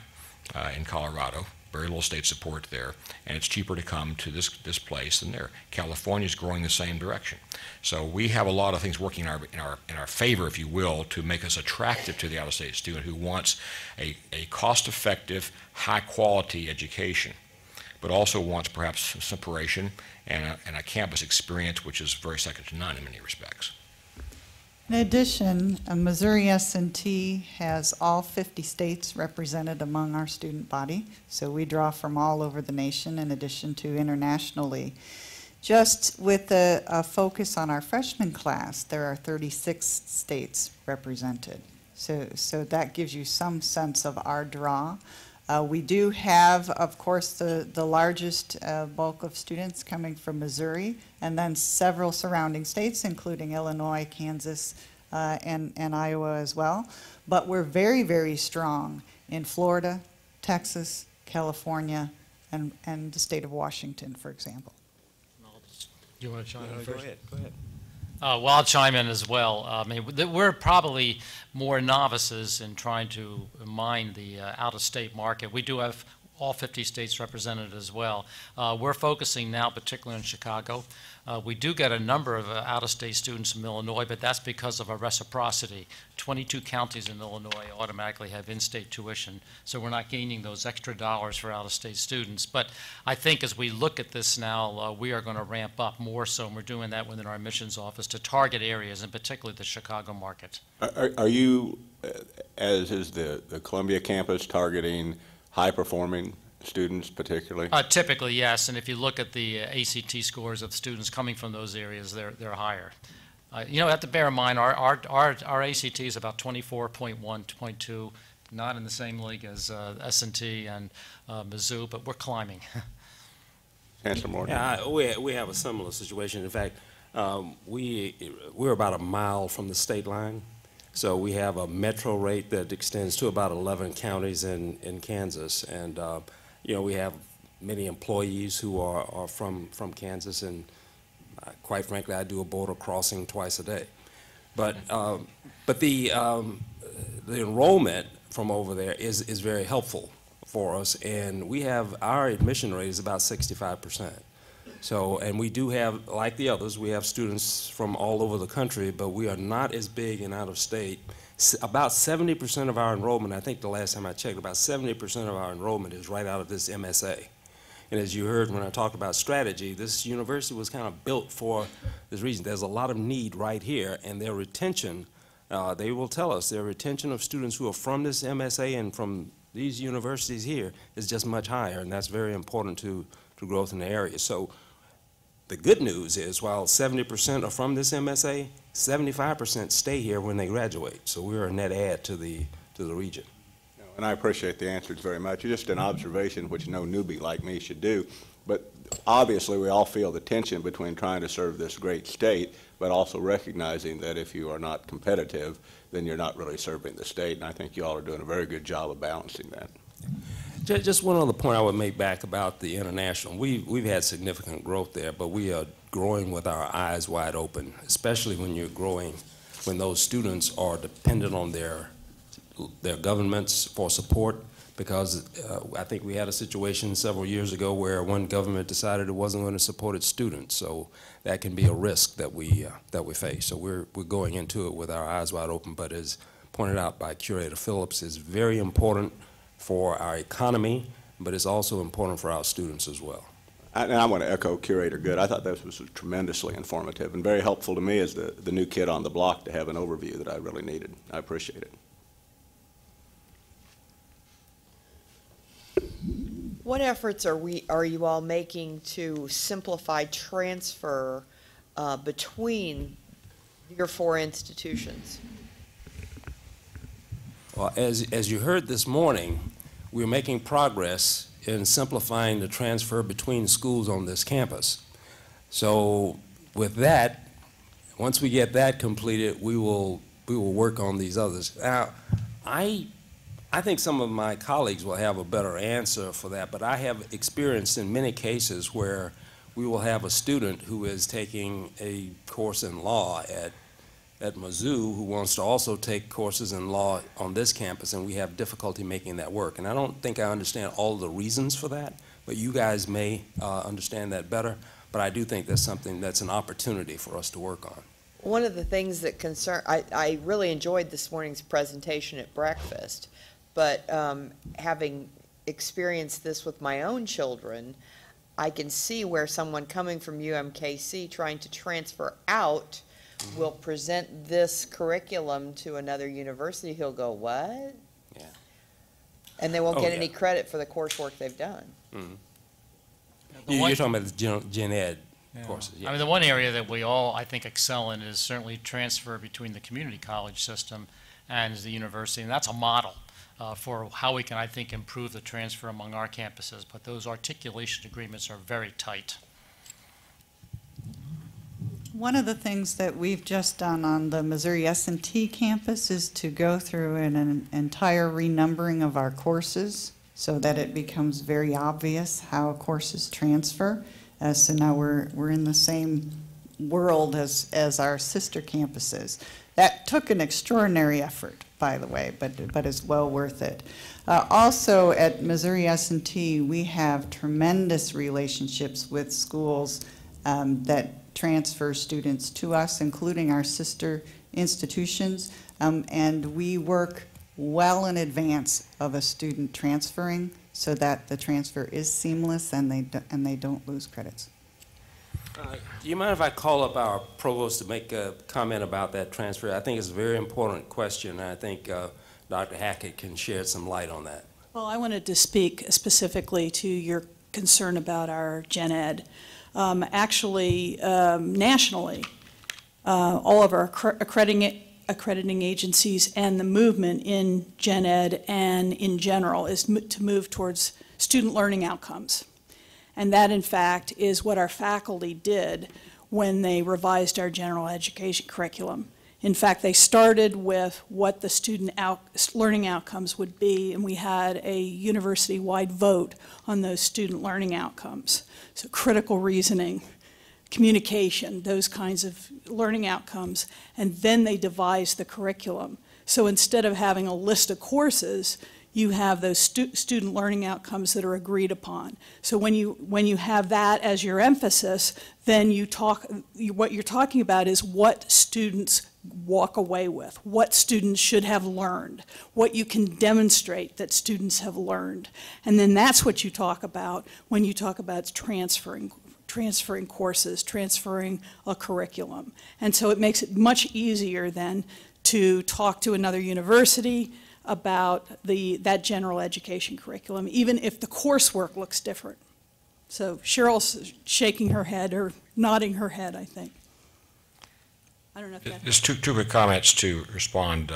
in Colorado, very little state support there, and it's cheaper to come to this place than there. California is growing the same direction. So we have a lot of things working in our favor, if you will, to make us attractive to the out-of-state student who wants a cost-effective, high-quality education, but also wants perhaps some separation and a campus experience which is very second to none in many respects. In addition, Missouri S&T has all 50 states represented among our student body, so we draw from all over the nation in addition to internationally. Just with a focus on our freshman class, there are 36 states represented. So that gives you some sense of our draw. We do have, of course, the largest bulk of students coming from Missouri, and then several surrounding states, including Illinois, Kansas, and Iowa as well. But we're very, very strong in Florida, Texas, California, and the state of Washington, for example. Do you want to chime in first? Go ahead. Well, I'll chime in as well. I mean, we're probably more novices in trying to mine the out-of-state market. We do have all 50 states represented as well. We're focusing now particularly on Chicago. We do get a number of out-of-state students from Illinois, but that's because of our reciprocity. 22 counties in Illinois automatically have in-state tuition, so we're not gaining those extra dollars for out-of-state students. But I think as we look at this now, we are going to ramp up more so, and we're doing that within our admissions office to target areas, and particularly the Chicago market. Are you, as is the Columbia campus, targeting high-performing students particularly? Typically, yes, and if you look at the ACT scores of students coming from those areas, they're higher. You know, you have to bear in mind, our ACT is about 24.1, 0.2, not in the same league as S&T and Mizzou, but we're climbing. Chancellor Morgan. Yeah, we have a similar situation. In fact, we're about a mile from the state line. So we have a metro rate that extends to about 11 counties in Kansas. And, you know, we have many employees who are from Kansas. And quite frankly, I do a border crossing twice a day. But the enrollment from over there is very helpful for us. And we have, our admission rate is about 65%. So, and we do have, like the others, we have students from all over the country, but we are not as big and out of state. About 70% of our enrollment, I think the last time I checked, about 70% of our enrollment is right out of this MSA. And as you heard when I talked about strategy, this university was kind of built for this reason. There's a lot of need right here, and their retention, they will tell us, their retention of students who are from this MSA and from these universities here is just much higher, and that's very important to growth in the area. So the good news is while 70% are from this MSA, 75% stay here when they graduate. So we're a net add to the region. And I appreciate the answers very much. Just an observation, which no newbie like me should do. But obviously, we all feel the tension between trying to serve this great state, but also recognizing that if you are not competitive, then you're not really serving the state. And I think you all are doing a very good job of balancing that. Just one other point I would make back about the international. We've had significant growth there, but we are growing with our eyes wide open, especially when you're growing, when those students are dependent on their governments for support, because I think we had a situation several years ago where one government decided it wasn't going to support its students. So that can be a risk that we face. So we're going into it with our eyes wide open, but as pointed out by Curator Phillips, is very important for our economy, but it's also important for our students as well. And I want to echo Curator Good. I thought this was tremendously informative and very helpful to me as the new kid on the block to have an overview that I really needed. I appreciate it. What efforts are you all making to simplify transfer between your four institutions? Well, as you heard this morning, we're making progress in simplifying the transfer between schools on this campus. So with that, once we get that completed, we will work on these others. Now, I think some of my colleagues will have a better answer for that, but I have experienced in many cases where we will have a student who is taking a course in law at Mizzou who wants to also take courses in law on this campus, and we have difficulty making that work. And I don't think I understand all the reasons for that, but you guys may understand that better. But I do think that's something that's an opportunity for us to work on. One of the things that I really enjoyed this morning's presentation at breakfast, but having experienced this with my own children, I can see where someone coming from UMKC trying to transfer out will present this curriculum to another university. He'll go, what? Yeah. And they won't get any credit for the coursework they've done. Mm-hmm. You're talking about the gen ed courses. Yeah. I mean, the one area that we all, I think, excel in is certainly transfer between the community college system and the university, and that's a model for how we can, I think, improve the transfer among our campuses. But those articulation agreements are very tight. One of the things that we've just done on the Missouri S&T campus is to go through an entire renumbering of our courses so that it becomes very obvious how courses transfer. So now we're in the same world as our sister campuses. That took an extraordinary effort, by the way, but is well worth it. Also, at Missouri S&T, we have tremendous relationships with schools that transfer students to us, including our sister institutions, and we work well in advance of a student transferring so that the transfer is seamless and they don't lose credits. Do you mind if I call up our provost to make a comment about that transfer? I think it's a very important question, and I think Dr. Hackett can shed some light on that. Well, I wanted to speak specifically to your concern about our gen ed. Actually, nationally, all of our accrediting agencies and the movement in gen ed and in general is to move towards student learning outcomes. And that, in fact, is what our faculty did when they revised our general education curriculum. In fact, they started with what the student learning outcomes would be, and we had a university-wide vote on those student learning outcomes. So critical reasoning, communication, those kinds of learning outcomes, and then they devised the curriculum. So instead of having a list of courses, you have those student learning outcomes that are agreed upon. So when you have that as your emphasis, then what you're talking about is what students walk away with, what students should have learned, what you can demonstrate that students have learned. And then that's what you talk about when you talk about transferring courses, transferring a curriculum. And so it makes it much easier then to talk to another university about that general education curriculum, even if the coursework looks different. So Cheryl's shaking her head or nodding her head, I think. I don't know if that... Just two quick comments to respond.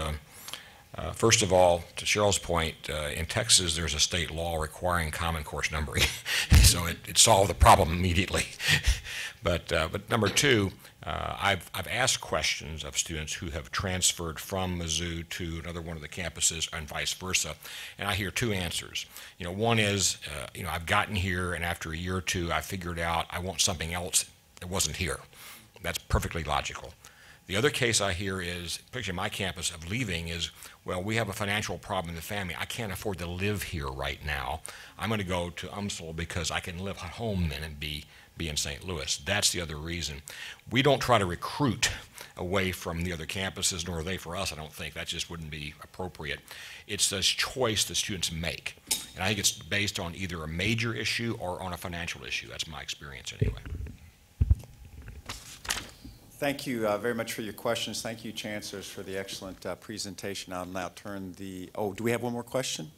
First of all, to Cheryl's point, in Texas there's a state law requiring common course numbering, so it solved the problem immediately. But number two, I've asked questions of students who have transferred from Mizzou to another one of the campuses and vice versa, and I hear two answers. One is, I've gotten here and after a year or two I figured out I want something else that wasn't here. That's perfectly logical. The other case I hear is, particularly my campus, of leaving is, well, we have a financial problem in the family. I can't afford to live here right now. I'm going to go to UMSL because I can live at home then and be in St. Louis. That's the other reason. We don't try to recruit away from the other campuses, nor are they for us, I don't think. That just wouldn't be appropriate. It's this choice that students make. And I think it's based on either a major issue or on a financial issue. That's my experience anyway. Thank you very much for your questions. Thank you, Chancellors, for the excellent presentation. I'll now turn do we have one more question?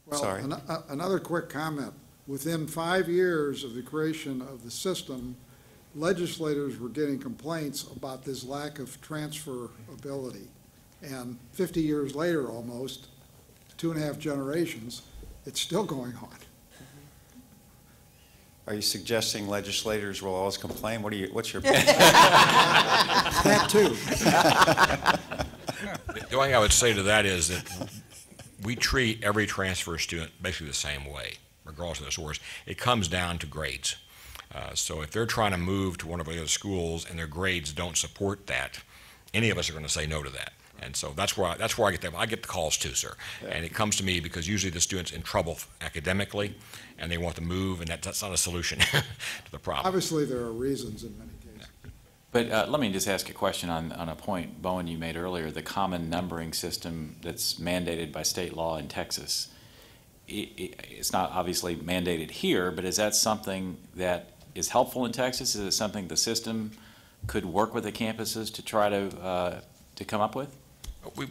Well, Sorry. Another quick comment. Within 5 years of the creation of the system, legislators were getting complaints about this lack of transferability. And 50 years later, almost, 2.5 generations, it's still going on. Are you suggesting legislators will always complain? What's your That too. The only thing I would say to that is that we treat every transfer student basically the same way, regardless of their source. It comes down to grades. So if they're trying to move to one of the other schools and their grades don't support that, any of us are going to say no to that. And so that's where I get them. I get the calls too, sir. Yeah. And it comes to me because usually the student's in trouble academically and they want to move, and that's not a solution to the problem. Obviously, there are reasons in many cases. But let me just ask a question on a point, Bowen, you made earlier, the common numbering system that's mandated by state law in Texas. It's not obviously mandated here, but is that something that is helpful in Texas? Is it something the system could work with the campuses to try to come up with?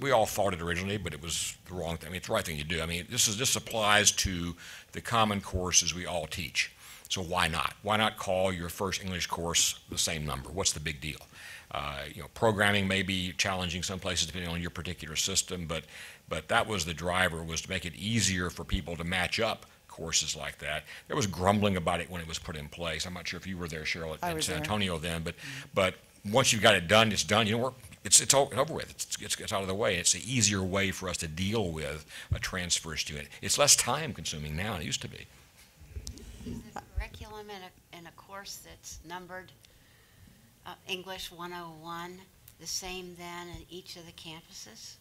We all thought it originally, but it was the wrong thing. I mean, it's the right thing to do. I mean, this applies to the common courses we all teach. So why not? Why not call your first English course the same number? What's the big deal? Programming may be challenging some places depending on your particular system, but that was the driver, was to make it easier for people to match up courses like that. There was grumbling about it when it was put in place. I'm not sure if you were there, Cheryl, in San Antonio then, but once you've got it done, it's done. It's all over with. It's out of the way. It's an easier way for us to deal with a transfer student. It's less time consuming now than it used to be. Is the curriculum in a course that's numbered English 101, the same then in each of the campuses?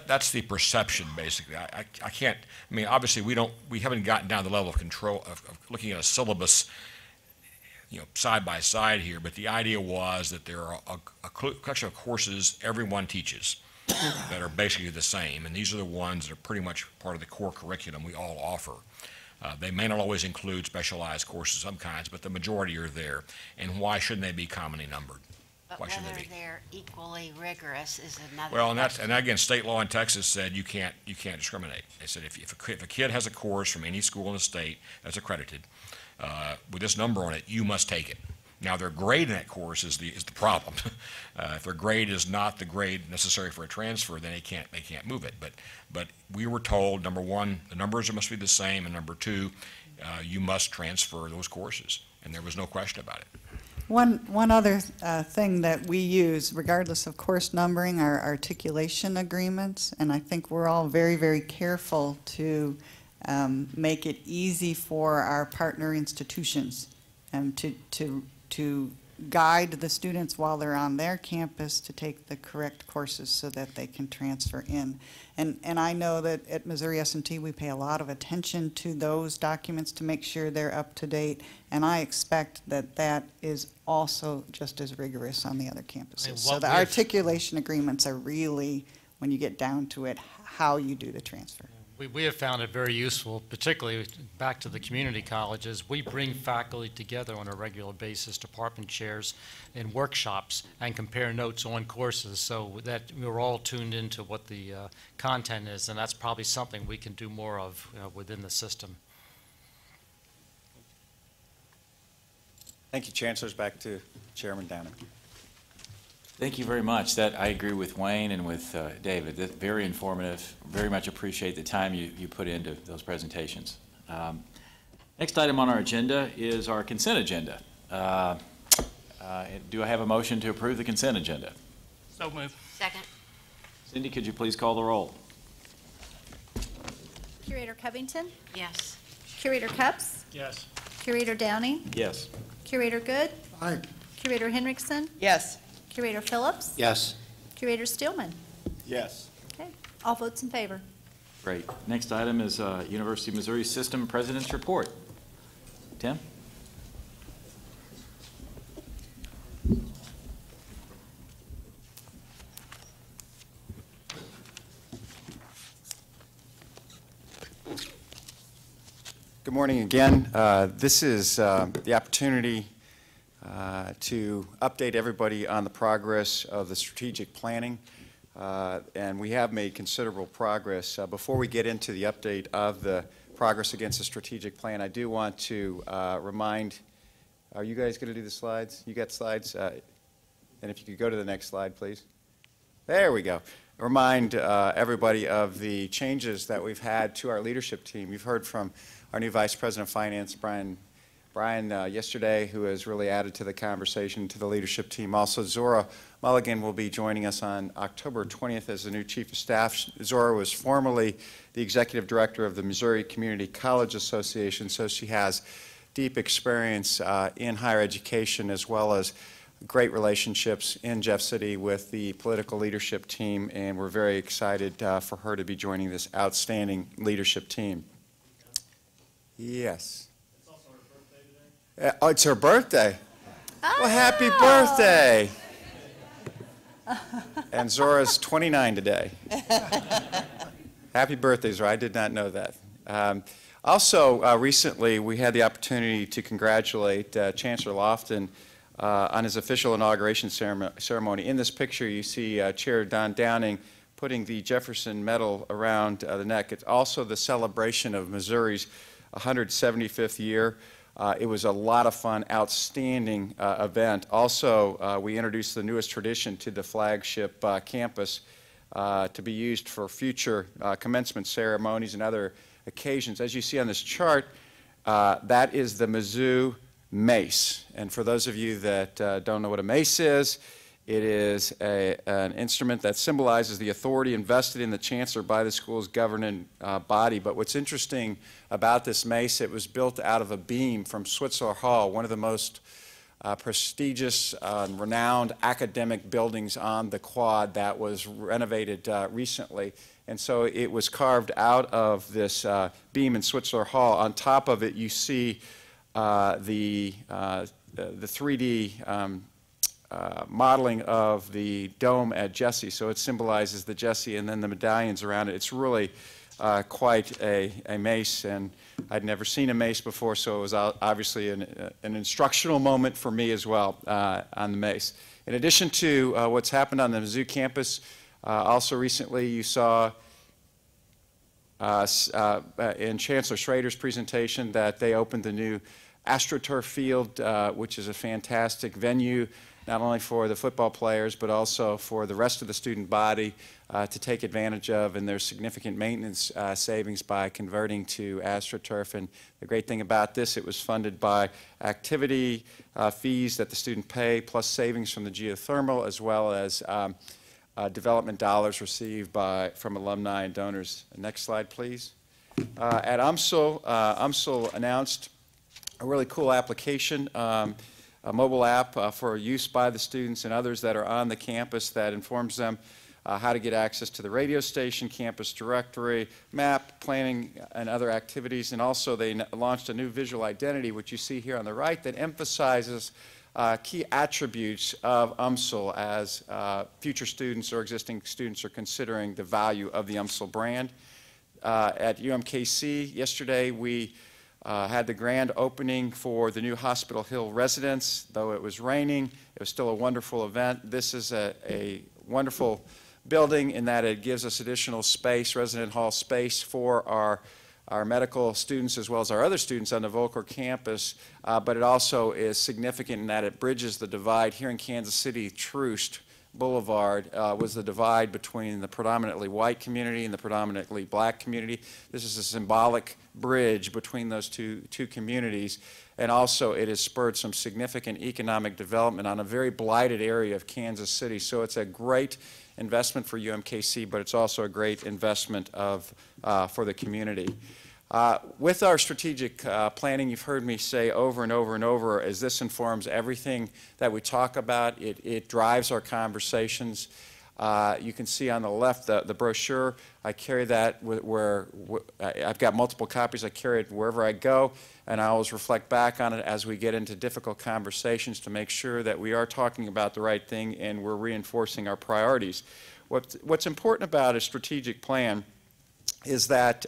That's the perception, basically. I can't, I mean, obviously, we haven't gotten down to the level of control of looking at a syllabus, side by side here, but the idea was that there are a collection of courses everyone teaches that are basically the same, and these are the ones that are pretty much part of the core curriculum we all offer. They may not always include specialized courses of some kinds, but the majority are there. And why shouldn't they be commonly numbered? But Why shouldn't whether they be? they're equally rigorous is another Well, question. and again, state law in Texas said you can't discriminate. They said if a kid has a course from any school in the state that's accredited with this number on it, you must take it. Now, their grade in that course is the problem. If their grade is not the grade necessary for a transfer, then they can't move it. But we were told, number one, the numbers must be the same, and number two, you must transfer those courses, and there was no question about it. One other thing that we use, regardless of course numbering, are articulation agreements, and I think we're all very, very careful to make it easy for our partner institutions to guide the students while they're on their campus to take the correct courses so that they can transfer in. And I know that at Missouri S&T we pay a lot of attention to those documents to make sure they're up to date, and I expect that that is also just as rigorous on the other campuses. So the articulation agreements are really, when you get down to it, how you do the transfer. We have found it very useful, particularly back to the community colleges. We bring faculty together on a regular basis, department chairs, in workshops, and compare notes on courses so that we're all tuned into what the content is, and that's probably something we can do more of within the system. Thank you, Chancellors. Back to Chairman Downing. Thank you very much. I agree with Wayne and with David. That's very informative. Very much appreciate the time you put into those presentations. Next item on our agenda is our consent agenda. Do I have a motion to approve the consent agenda? So moved. Second. Cindy, could you please call the roll? Curator Covington? Yes. Curator Cups? Yes. Curator Downing? Yes. Curator Good? Aye. Curator Henriksen? Yes. Curator Phillips? Yes. Curator Stillman? Yes. Okay, all votes in favor. Great. Next item is University of Missouri System President's Report. Tim? Good morning again. This is the opportunity to update everybody on the progress of the strategic planning, and we have made considerable progress. Before we get into the update of the progress against the strategic plan, I do want to remind, are you guys going to do the slides? You got slides? And if you could go to the next slide, please. There we go. Remind everybody of the changes that we've had to our leadership team. You've heard from our new Vice President of Finance, Brian yesterday, who has really added to the conversation, to the leadership team. Also, Zora Mulligan will be joining us on October 20th as the new Chief of Staff. Zora was formerly the Executive Director of the Missouri Community College Association, so she has deep experience in higher education as well as great relationships in Jeff City with the political leadership team, and we're very excited for her to be joining this outstanding leadership team. Yes. Oh, it's her birthday. Oh. Well, happy birthday. And Zora's 29 today. Happy birthday, Zora. I did not know that. Also, recently, we had the opportunity to congratulate Chancellor Lofton on his official inauguration ceremony. In this picture, you see Chair Don Downing putting the Jefferson Medal around the neck. It's also the celebration of Missouri's 175th year. It was a lot of fun, outstanding event. Also, we introduced the newest tradition to the flagship campus to be used for future commencement ceremonies and other occasions. As you see on this chart, that is the Mizzou mace. And for those of you that don't know what a mace is, it is an instrument that symbolizes the authority invested in the chancellor by the school's governing body. But what's interesting about this mace, it was built out of a beam from Switzerland Hall, one of the most prestigious, renowned academic buildings on the quad that was renovated recently. And so it was carved out of this beam in Switzler Hall. On top of it, you see the 3D modeling of the dome at Jesse. So it symbolizes the Jesse and then the medallions around it. It's really quite a mace, and I'd never seen a mace before, so it was obviously an instructional moment for me as well on the mace. In addition to what's happened on the Mizzou campus, also recently you saw in Chancellor Schrader's presentation that they opened the new AstroTurf field, which is a fantastic venue, not only for the football players, but also for the rest of the student body to take advantage of, and there's significant maintenance savings by converting to AstroTurf. And the great thing about this, it was funded by activity fees that the student pay, plus savings from the geothermal, as well as development dollars received from alumni and donors. Next slide, please. At UMSL announced a really cool application, a mobile app for use by the students and others that are on the campus that informs them how to get access to the radio station, campus directory, map, planning, and other activities. And also they launched a new visual identity, which you see here on the right, that emphasizes key attributes of UMSL as future students or existing students are considering the value of the UMSL brand. At UMKC yesterday, we had the grand opening for the new Hospital Hill residence. Though it was raining, it was still a wonderful event. This is a wonderful building in that it gives us additional space, resident hall space for our medical students as well as our other students on the Volcker campus, but it also is significant in that it bridges the divide. Here in Kansas City, Troost Boulevard was the divide between the predominantly white community and the predominantly black community. This is a symbolic bridge between those two communities, and also it has spurred some significant economic development on a very blighted area of Kansas City. So it's a great investment for UMKC, but it's also a great investment for the community. With our strategic planning, you've heard me say over and over and over, as this informs everything that we talk about, it drives our conversations. You can see on the left the brochure. I carry that I've got multiple copies. I carry it wherever I go, and I always reflect back on it as we get into difficult conversations to make sure that we are talking about the right thing and we're reinforcing our priorities. What's important about a strategic plan is that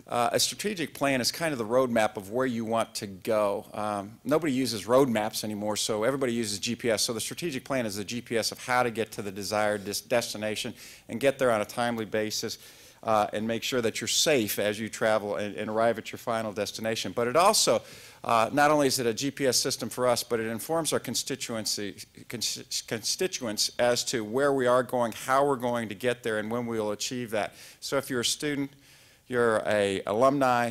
a strategic plan is kind of the roadmap of where you want to go. Nobody uses roadmaps anymore, so everybody uses GPS. So the strategic plan is the GPS of how to get to the desired destination and get there on a timely basis and make sure that you're safe as you travel and arrive at your final destination. But it also, not only is it a GPS system for us, but it informs our constituents as to where we are going, how we're going to get there, and when we will achieve that. So if you're a student, you're an alumni,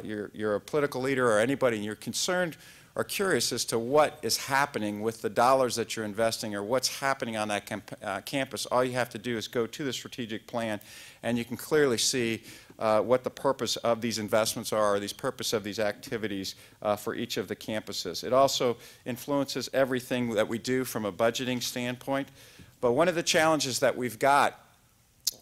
you're a political leader or anybody, and you're concerned or curious as to what is happening with the dollars that you're investing or what's happening on that campus, all you have to do is go to the strategic plan, and you can clearly see what the purpose of these investments are, or the purpose of these activities for each of the campuses. It also influences everything that we do from a budgeting standpoint. But one of the challenges that we've got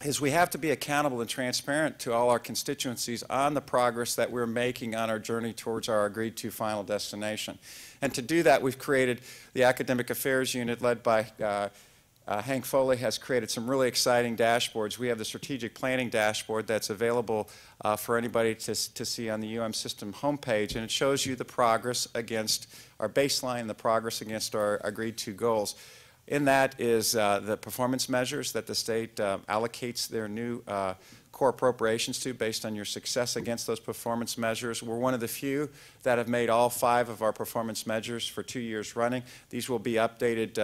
is we have to be accountable and transparent to all our constituencies on the progress that we're making on our journey towards our agreed-to final destination. And to do that, we've created the Academic Affairs Unit led by Hank Foley has created some really exciting dashboards. We have the strategic planning dashboard that's available for anybody to see on the UM system homepage, and it shows you the progress against our baseline, the progress against our agreed-to goals. In that is the performance measures that the state allocates their new core appropriations to based on your success against those performance measures. We're one of the few that have made all 5 of our performance measures for 2 years running. These will be updated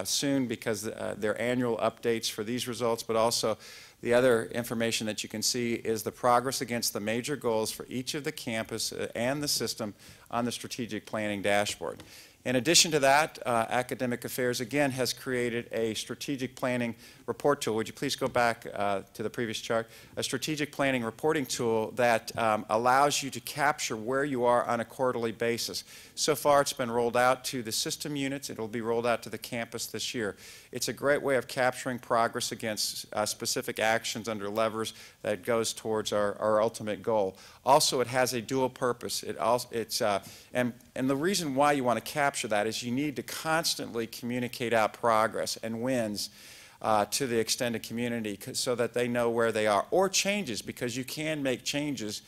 soon because they're annual updates for these results, but also the other information that you can see is the progress against the major goals for each of the campus and the system on the strategic planning dashboard. In addition to that, Academic Affairs, again, has created a strategic planning report tool. Would you please go back to the previous chart? A strategic planning reporting tool that allows you to capture where you are on a quarterly basis. So far, it's been rolled out to the system units. It will be rolled out to the campus this year. It's a great way of capturing progress against specific actions under levers that goes towards our ultimate goal. Also, it has a dual purpose. And the reason why you want to capture that is you need to constantly communicate out progress and wins to the extended community so that they know where they are, or changes, because you can make changes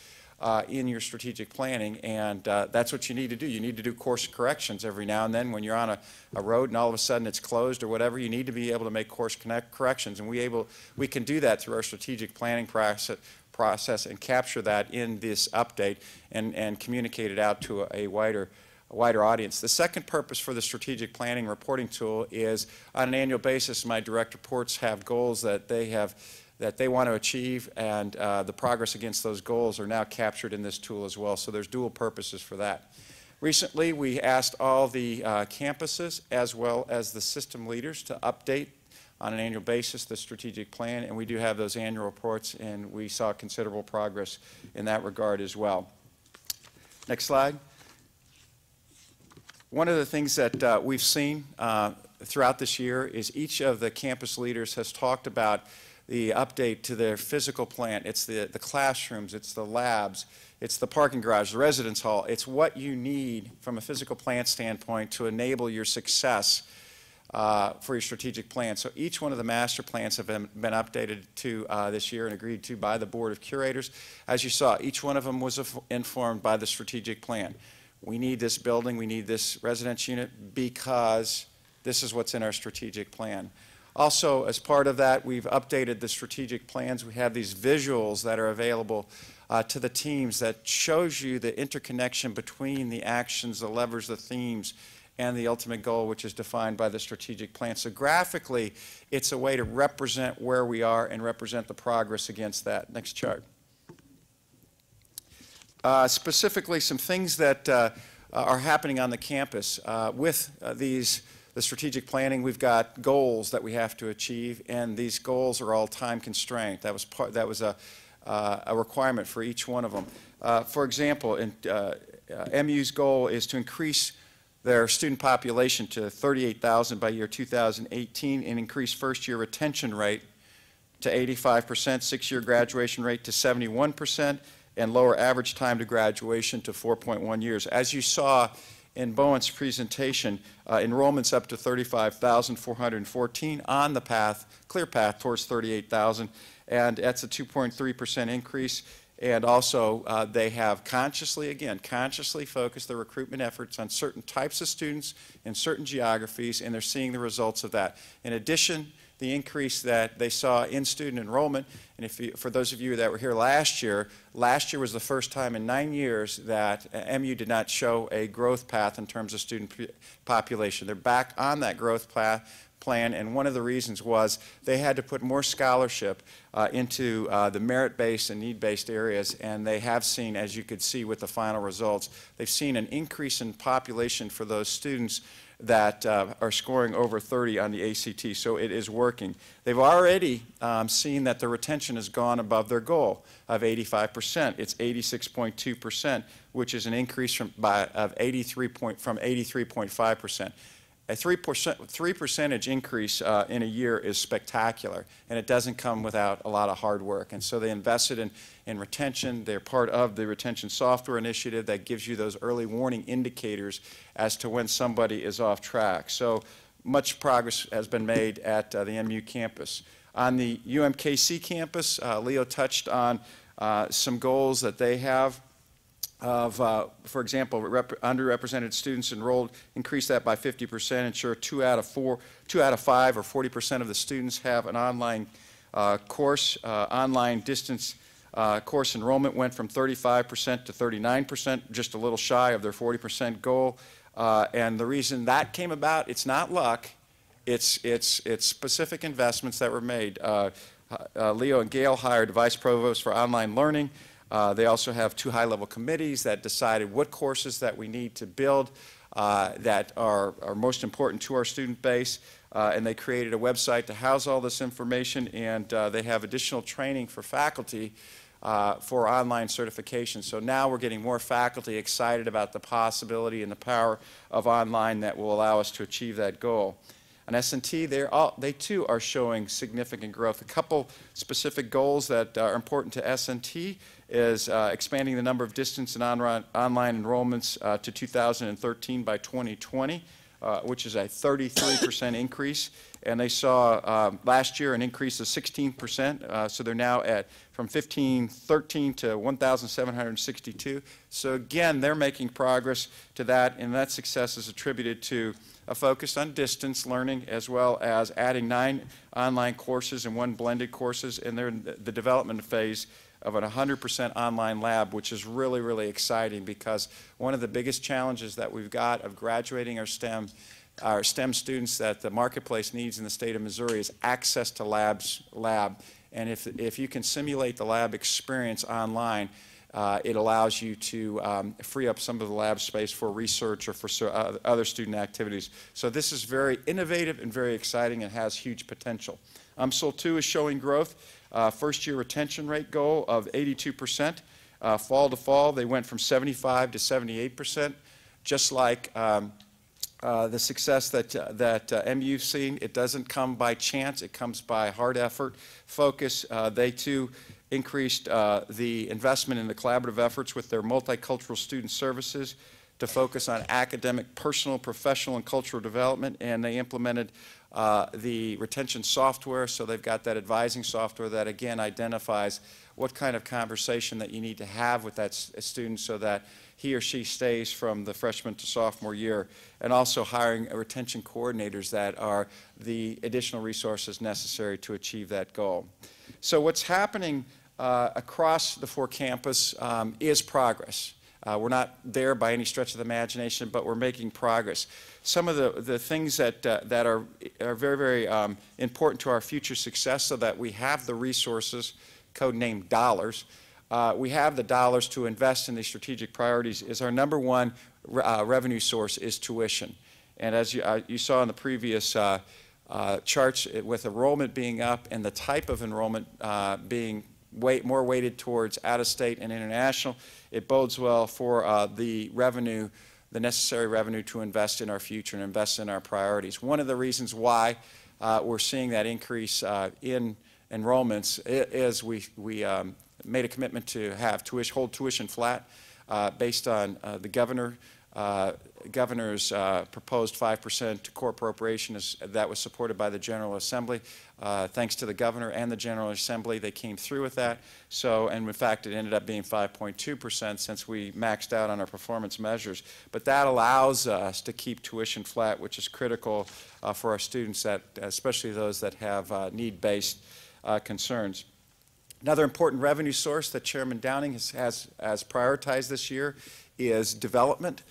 in your strategic planning, and that's what you need to do. You need to do course corrections every now and then when you're on a road and all of a sudden it's closed or whatever. You need to be able to make course corrections, and we can do that through our strategic planning process and capture that in this update and communicate it out to a wider audience. The second purpose for the strategic planning reporting tool is on an annual basis, my direct reports have goals that they want to achieve, and the progress against those goals are now captured in this tool as well. So there's dual purposes for that. Recently, we asked all the campuses as well as the system leaders to update on an annual basis the strategic plan, and we do have those annual reports, and we saw considerable progress in that regard as well. Next slide. One of the things that we've seen throughout this year is each of the campus leaders has talked about the update to their physical plant. It's the classrooms, it's the labs, it's the parking garage, the residence hall. It's what you need from a physical plant standpoint to enable your success for your strategic plan. So each one of the master plans have been updated to this year and agreed to by the Board of Curators. As you saw, each one of them was informed by the strategic plan. We need this building, we need this residence unit because this is what's in our strategic plan. Also, as part of that, we've updated the strategic plans. We have these visuals that are available to the teams that shows you the interconnection between the actions, the levers, the themes, and the ultimate goal, which is defined by the strategic plan. So graphically, it's a way to represent where we are and represent the progress against that. Next chart. Specifically, some things that are happening on the campus with the strategic planning. We've got goals that we have to achieve, and these goals are all time constrained. That was a requirement for each one of them. For example, MU's goal is to increase their student population to 38,000 by year 2018 and increase first-year retention rate to 85%, six-year graduation rate to 71%, and lower average time to graduation to 4.1 years. As you saw in Bowen's presentation, enrollment's up to 35,414 on the path, clear path towards 38,000, and that's a 2.3% increase. And also, they have consciously focused their recruitment efforts on certain types of students in certain geographies, and they're seeing the results of that. In addition, the increase that they saw in student enrollment, and for those of you that were here last year was the first time in 9 years that MU did not show a growth path in terms of student population. They're back on that growth plan, and one of the reasons was they had to put more scholarship into the merit-based and need-based areas, and they have seen, as you could see with the final results, they've seen an increase in population for those students that are scoring over 30 on the ACT, so it is working. They've already seen that the retention has gone above their goal of 85%. It's 86.2%, which is an increase from 83.5%. A 3% increase in a year is spectacular, and it doesn't come without a lot of hard work. And so they invested in retention. They're part of the retention software initiative that gives you those early warning indicators as to when somebody is off track. So much progress has been made at the MU campus. On the UMKC campus, Leo touched on some goals that they have. For example, underrepresented students enrolled, increase that by 50%, ensure 2 out of 5 or 40% of the students have an online course. Online distance course enrollment went from 35% to 39%, just a little shy of their 40% goal. And the reason that came about, it's not luck, it's specific investments that were made. Leo and Gail hired vice provosts for online learning. They also have 2 high-level committees that decided what courses that we need to build that are most important to our student base. And they created a website to house all this information, and they have additional training for faculty for online certification. So now we're getting more faculty excited about the possibility and the power of online that will allow us to achieve that goal. On S&T, they too are showing significant growth. A couple specific goals that are important to S&T is expanding the number of distance and online enrollments to 2013 by 2020, which is a 33% increase. And they saw last year an increase of 16%, so they're now at from 1,513 to 1,762. So again, they're making progress to that, and that success is attributed to a focus on distance learning, as well as adding 9 online courses and 1 blended courses, and they're in the development phase of an 100% online lab, which is really, really exciting, because one of the biggest challenges that we've got of graduating our STEM students that the marketplace needs in the state of Missouri is access to lab. And if you can simulate the lab experience online, it allows you to free up some of the lab space for research or for other student activities. So this is very innovative and very exciting and has huge potential. UMSL 2 is showing growth. First-year retention rate goal of 82%. Fall to fall, they went from 75 to 78%. Just like the success that MU's seen, it doesn't come by chance. It comes by hard effort, focus. They too increased the investment in the collaborative efforts with their multicultural student services to focus on academic, personal, professional, and cultural development, and they implemented the retention software, so they've got that advising software that again identifies what kind of conversation that you need to have with that student so that he or she stays from the freshman to sophomore year, and also hiring retention coordinators that are the additional resources necessary to achieve that goal. So what's happening across the 4 campus is progress. We're not there by any stretch of the imagination, but we're making progress. Some of the things that are very, very important to our future success, so that we have the resources, codenamed dollars, we have the dollars to invest in these strategic priorities, is our number one revenue source is tuition. And as you saw in the previous charts, with enrollment being up and the type of enrollment being more weighted towards out-of-state and international, it bodes well for the revenue, the necessary revenue to invest in our future and invest in our priorities. One of the reasons why we're seeing that increase in enrollments is we made a commitment to have hold tuition flat based on the governor's proposed 5% core appropriation that was supported by the General Assembly. Thanks to the governor and the General Assembly, they came through with that. So, and in fact, it ended up being 5.2% since we maxed out on our performance measures. But that allows us to keep tuition flat, which is critical for our students, that, especially those that have need-based concerns. Another important revenue source that Chairman Downing has prioritized this year is development.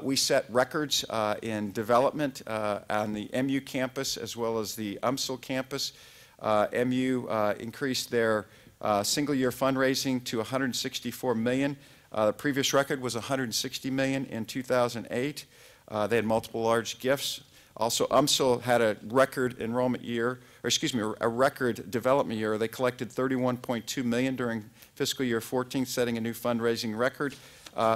We set records in development on the MU campus as well as the UMSL campus. MU increased their single-year fundraising to $164 million. The previous record was $160 million in 2008. They had multiple large gifts. Also, UMSL had a record enrollment year, or excuse me, a record development year. They collected $31.2 million during fiscal year 14, setting a new fundraising record.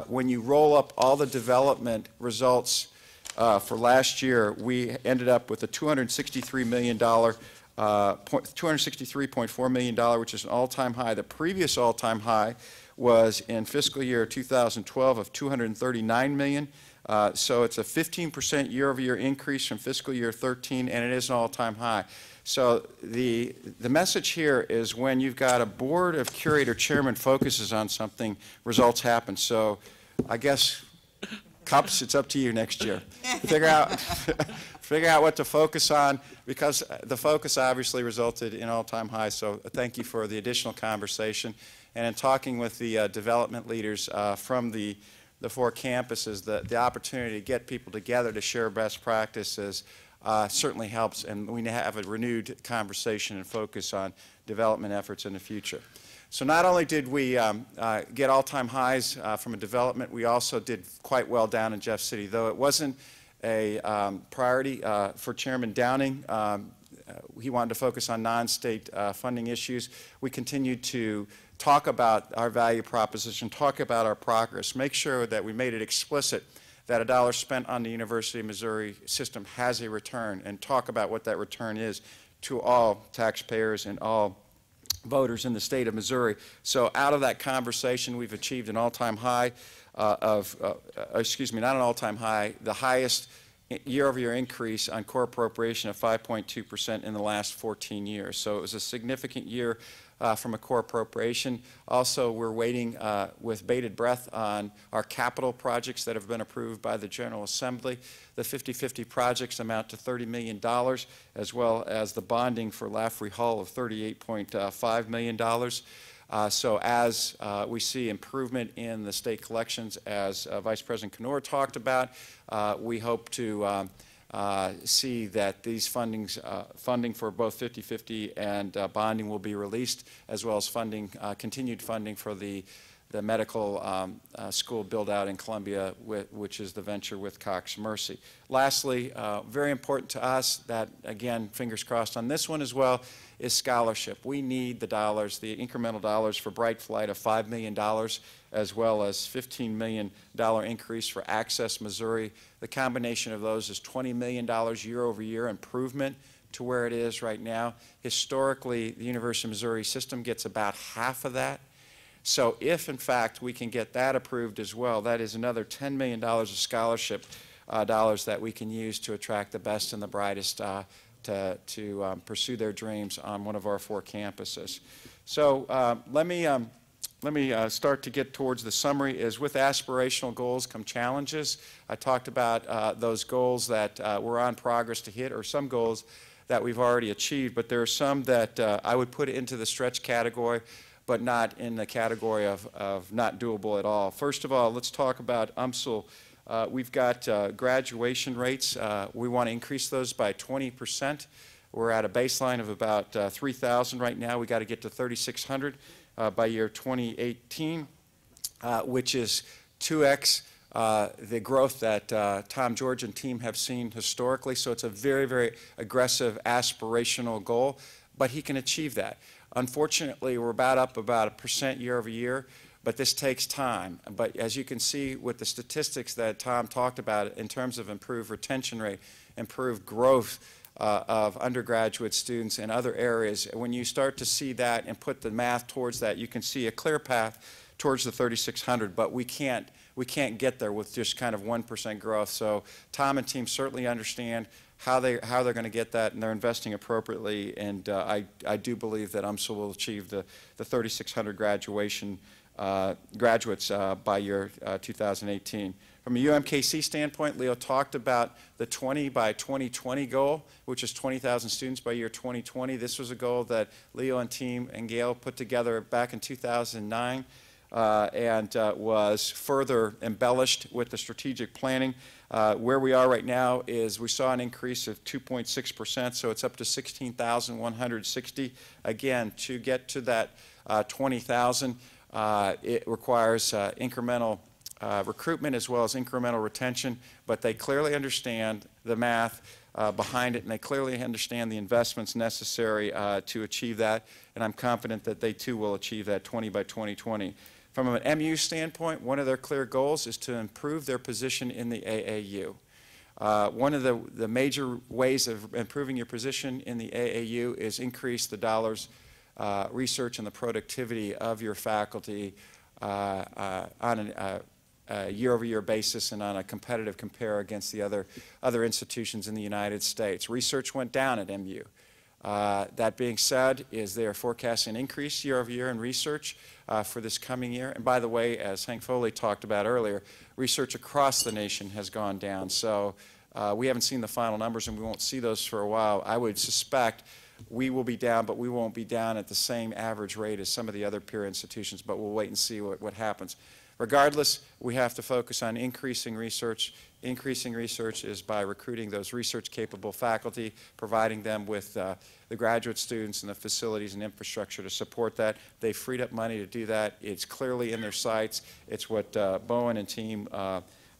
When you roll up all the development results for last year, we ended up with a $263 million, $263.4 million, which is an all-time high. The previous all-time high was in fiscal year 2012 of $239 million. So it's a 15% year-over-year increase from fiscal year 13, and it is an all-time high. So the message here is when you've got a board of curator chairman focuses on something, results happen. So I guess, Cups, it's up to you next year. Figure out what to focus on, because the focus obviously resulted in all-time highs. So thank you for the additional conversation. And in talking with the development leaders from the 4 campuses, the opportunity to get people together to share best practices certainly helps, and we have a renewed conversation and focus on development efforts in the future. So not only did we get all-time highs from a development, we also did quite well down in Jeff City. Though it wasn't a priority for Chairman Downing, he wanted to focus on non-state funding issues. We continued to talk about our value proposition, talk about our progress, make sure that we made it explicit that a dollar spent on the University of Missouri system has a return, and talk about what that return is to all taxpayers and all voters in the state of Missouri. So out of that conversation, we've achieved an all-time high excuse me, not an all-time high, the highest year-over-year increase on core appropriation of 5.2% in the last 14 years. So it was a significant year from a core appropriation. Also, we're waiting with bated breath on our capital projects that have been approved by the General Assembly. The 50-50 projects amount to $30 million, as well as the bonding for Laffrey Hall of $38.5 million. So as we see improvement in the state collections, as Vice President Knorr talked about, we hope to see that these funding for both 50-50 and bonding will be released, as well as funding, continued funding for the medical school build-out in Columbia, which is the venture with Cox Mercy. Lastly, very important to us that, again, fingers crossed on this one as well, is scholarship. We need the dollars, the incremental dollars for Bright Flight of $5 million, as well as $15 million increase for Access Missouri. The combination of those is $20 million year-over-year improvement to where it is right now. Historically, the University of Missouri system gets about half of that. So if, in fact, we can get that approved as well, that is another $10 million of scholarship dollars that we can use to attract the best and the brightest to pursue their dreams on one of our 4 campuses. So let me start to get towards the summary. Is with aspirational goals come challenges. I talked about those goals that we're on progress to hit, or some goals that we've already achieved, but there are some that I would put into the stretch category, but not in the category of not doable at all. First of all, let's talk about UMSL. We've got graduation rates. We want to increase those by 20%. We're at a baseline of about 3,000 right now. We got to get to 3,600 by year 2018, which is 2x the growth that Tom George and team have seen historically. So it's a very, very aggressive aspirational goal, but he can achieve that. Unfortunately, we're about 1% year over year, but this takes time. But as you can see with the statistics that Tom talked about in terms of improved retention rate, improved growth of undergraduate students in other areas, when you start to see that and put the math towards that, you can see a clear path towards the 3,600, but we can't get there with just kind of 1% growth. So Tom and team certainly understand how they're going to get that, and they're investing appropriately. And I do believe that UMSL will achieve the 3,600 graduates by year 2018. From a UMKC standpoint, Leo talked about the 20 by 2020 goal, which is 20,000 students by year 2020. This was a goal that Leo and team and Gail put together back in 2009. And was further embellished with the strategic planning. Where we are right now is we saw an increase of 2.6%, so it's up to 16,160. Again, to get to that 20,000, it requires incremental recruitment as well as incremental retention, but they clearly understand the math behind it, and they clearly understand the investments necessary to achieve that, and I'm confident that they too will achieve that 20 by 2020. From an MU standpoint, one of their clear goals is to improve their position in the AAU. One of the major ways of improving your position in the AAU is increase the dollars, research, and the productivity of your faculty on a year-over-year basis and on a competitive compare against the other institutions in the United States. Research went down at MU. That being said, they are forecasting an increase year-over-year in research for this coming year. And by the way, as Hank Foley talked about earlier, research across the nation has gone down. So we haven't seen the final numbers, and we won't see those for a while. I would suspect we will be down, but we won't be down at the same average rate as some of the other peer institutions, but we'll wait and see what happens. regardless, we have to focus on increasing research. Increasing research is by recruiting those research-capable faculty, providing them with the graduate students and the facilities and infrastructure to support that. They freed up money to do that. It's clearly in their sights. It's what Bowen and team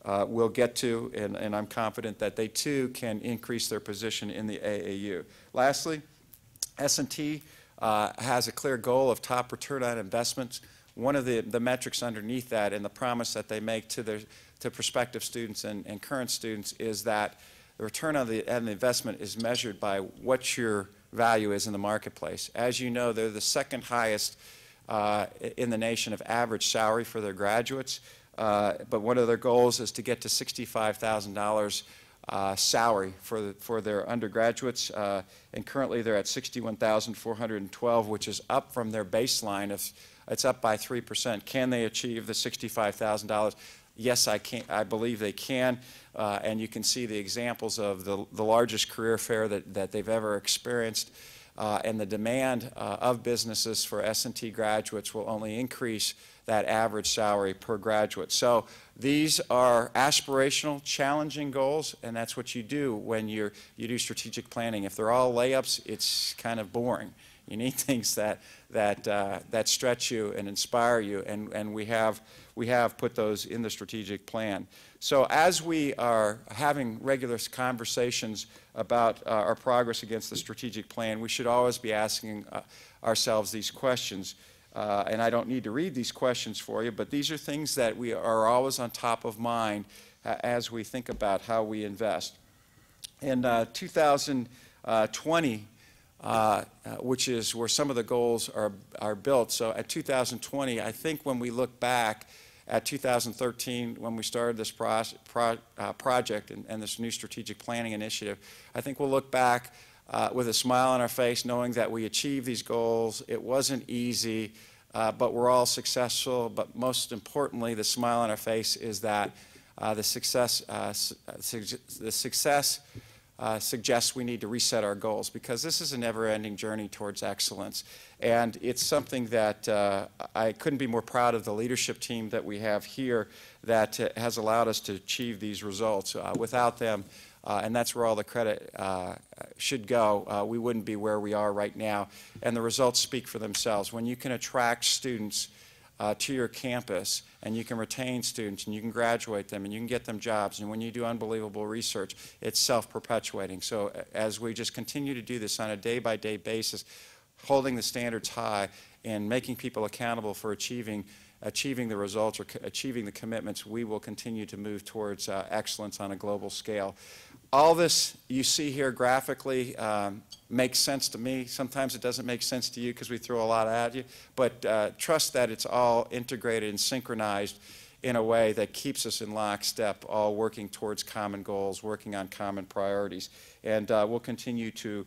will get to, and I'm confident that they too can increase their position in the AAU. Lastly, S&T has a clear goal of top return on investments. One of the metrics underneath that and the promise that they make to prospective students and current students is that the return on the investment is measured by what your value is in the marketplace. As you know, they're the second highest in the nation of average salary for their graduates, but one of their goals is to get to $65,000 salary for their undergraduates, and currently they're at $61,412, which is up from their baseline of, it's up by 3%. Can they achieve the $65,000? Yes, I believe they can, and you can see the examples of the largest career fair that they've ever experienced, and the demand of businesses for S&T graduates will only increase that average salary per graduate. So these are aspirational, challenging goals, and that's what you do when you do strategic planning. If they're all layups, it's kind of boring. You need things that stretch you and inspire you, and we have put those in the strategic plan. So as we are having regular conversations about our progress against the strategic plan, we should always be asking ourselves these questions. And I don't need to read these questions for you, but these are things that we are always on top of mind as we think about how we invest. In 2020, which is where some of the goals are built. So at 2020, I think when we look back at 2013, when we started this project and this new strategic planning initiative, I think we'll look back with a smile on our face, knowing that we achieved these goals. It wasn't easy, but we're all successful. But most importantly, the smile on our face is that the success suggests we need to reset our goals, because this is a never-ending journey towards excellence. And it's something that I couldn't be more proud of the leadership team that we have here that has allowed us to achieve these results. Without them, and that's where all the credit should go, we wouldn't be where we are right now. And the results speak for themselves. When you can attract students to your campus, and you can retain students, and you can graduate them, and you can get them jobs, and when you do unbelievable research, it's self-perpetuating. So as we just continue to do this on a day-by-day basis, holding the standards high and making people accountable for achieving the results or achieving the commitments, we will continue to move towards excellence on a global scale. All this you see here graphically makes sense to me. Sometimes it doesn't make sense to you because we throw a lot at you, but trust that it's all integrated and synchronized in a way that keeps us in lockstep, all working towards common goals, working on common priorities. And we'll continue to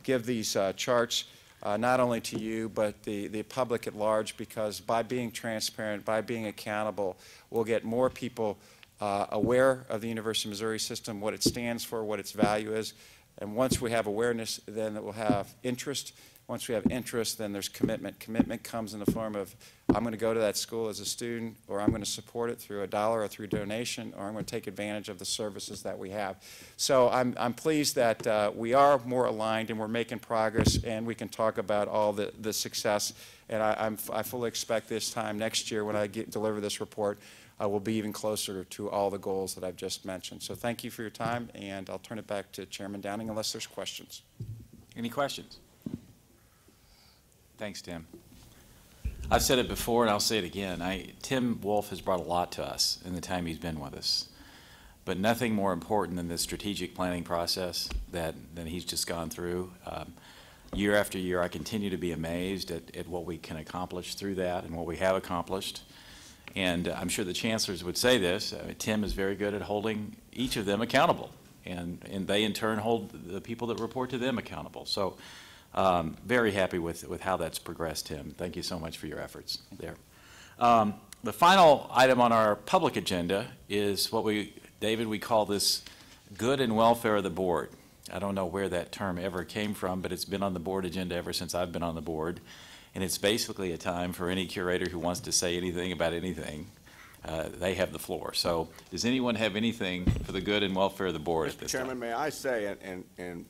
give these charts not only to you, but the public at large, because by being transparent, by being accountable, we'll get more people aware of the University of Missouri system, what it stands for, what its value is. And once we have awareness, then it will have interest. Once we have interest, then there's commitment. Commitment comes in the form of, I'm going to go to that school as a student, or I'm going to support it through $1 or through donation, or I'm going to take advantage of the services that we have. So I'm pleased that we are more aligned and we're making progress, and we can talk about all the success. And I fully expect this time next year when I deliver this report, will be even closer to all the goals that I've just mentioned. So thank you for your time, and I'll turn it back to Chairman Downing unless there's questions. Any questions? Thanks, Tim. I've said it before, and I'll say it again. Tim Wolf has brought a lot to us in the time he's been with us, but nothing more important than the strategic planning process that he's just gone through. Year after year, I continue to be amazed at what we can accomplish through that and what we have accomplished. And I'm sure the chancellors would say this. Tim is very good at holding each of them accountable, and they in turn hold the people that report to them accountable. So very happy with how that's progressed, Tim. Thank you so much for your efforts there. The final item on our public agenda is what David, we call this good and welfare of the board. I don't know where that term ever came from, but it's been on the board agenda ever since I've been on the board. And it's basically a time for any curator who wants to say anything about anything they have the floor. So does anyone have anything for the good and welfare of the board at this time? Chairman, may I say, and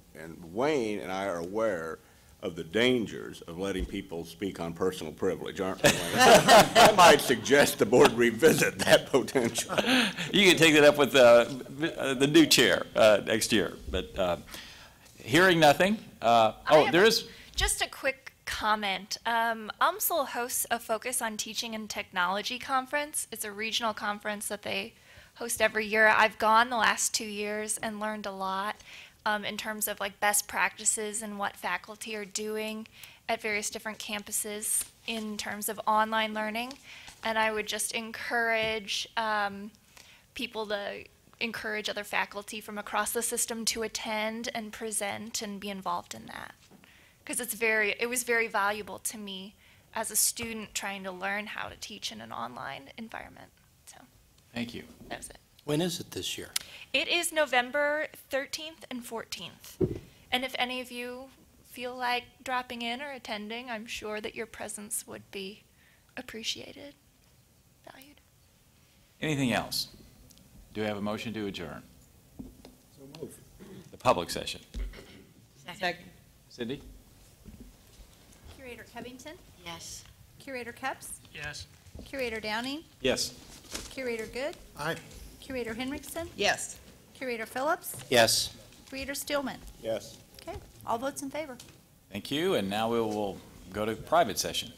Wayne and I are aware of the dangers of letting people speak on personal privilege, aren't we, Wayne? I might suggest the board revisit that potential. You can take that up with the new chair next year. But hearing nothing, there is. Just a quick comment. UMSL hosts a Focus on Teaching and Technology conference. It's a regional conference that they host every year. I've gone the last 2 years and learned a lot in terms of like best practices and what faculty are doing at various different campuses in terms of online learning. And I would just encourage people to encourage other faculty from across the system to attend and present and be involved in that. Because it was very valuable to me as a student trying to learn how to teach in an online environment. So thank you. That was it. When is it this year? It is November 13th and 14th. And if any of you feel like dropping in or attending, I'm sure that your presence would be appreciated, valued. Anything else? Do we have a motion to adjourn? So move. The public session. Second. Cindy? Curator Covington? Yes. Curator Cupps? Yes. Curator Downing? Yes. Curator Good? Aye. Curator Henriksen? Yes. Curator Phillips? Yes. Curator Stillman? Yes. Okay, all votes in favor. Thank you. And now we will go to private session.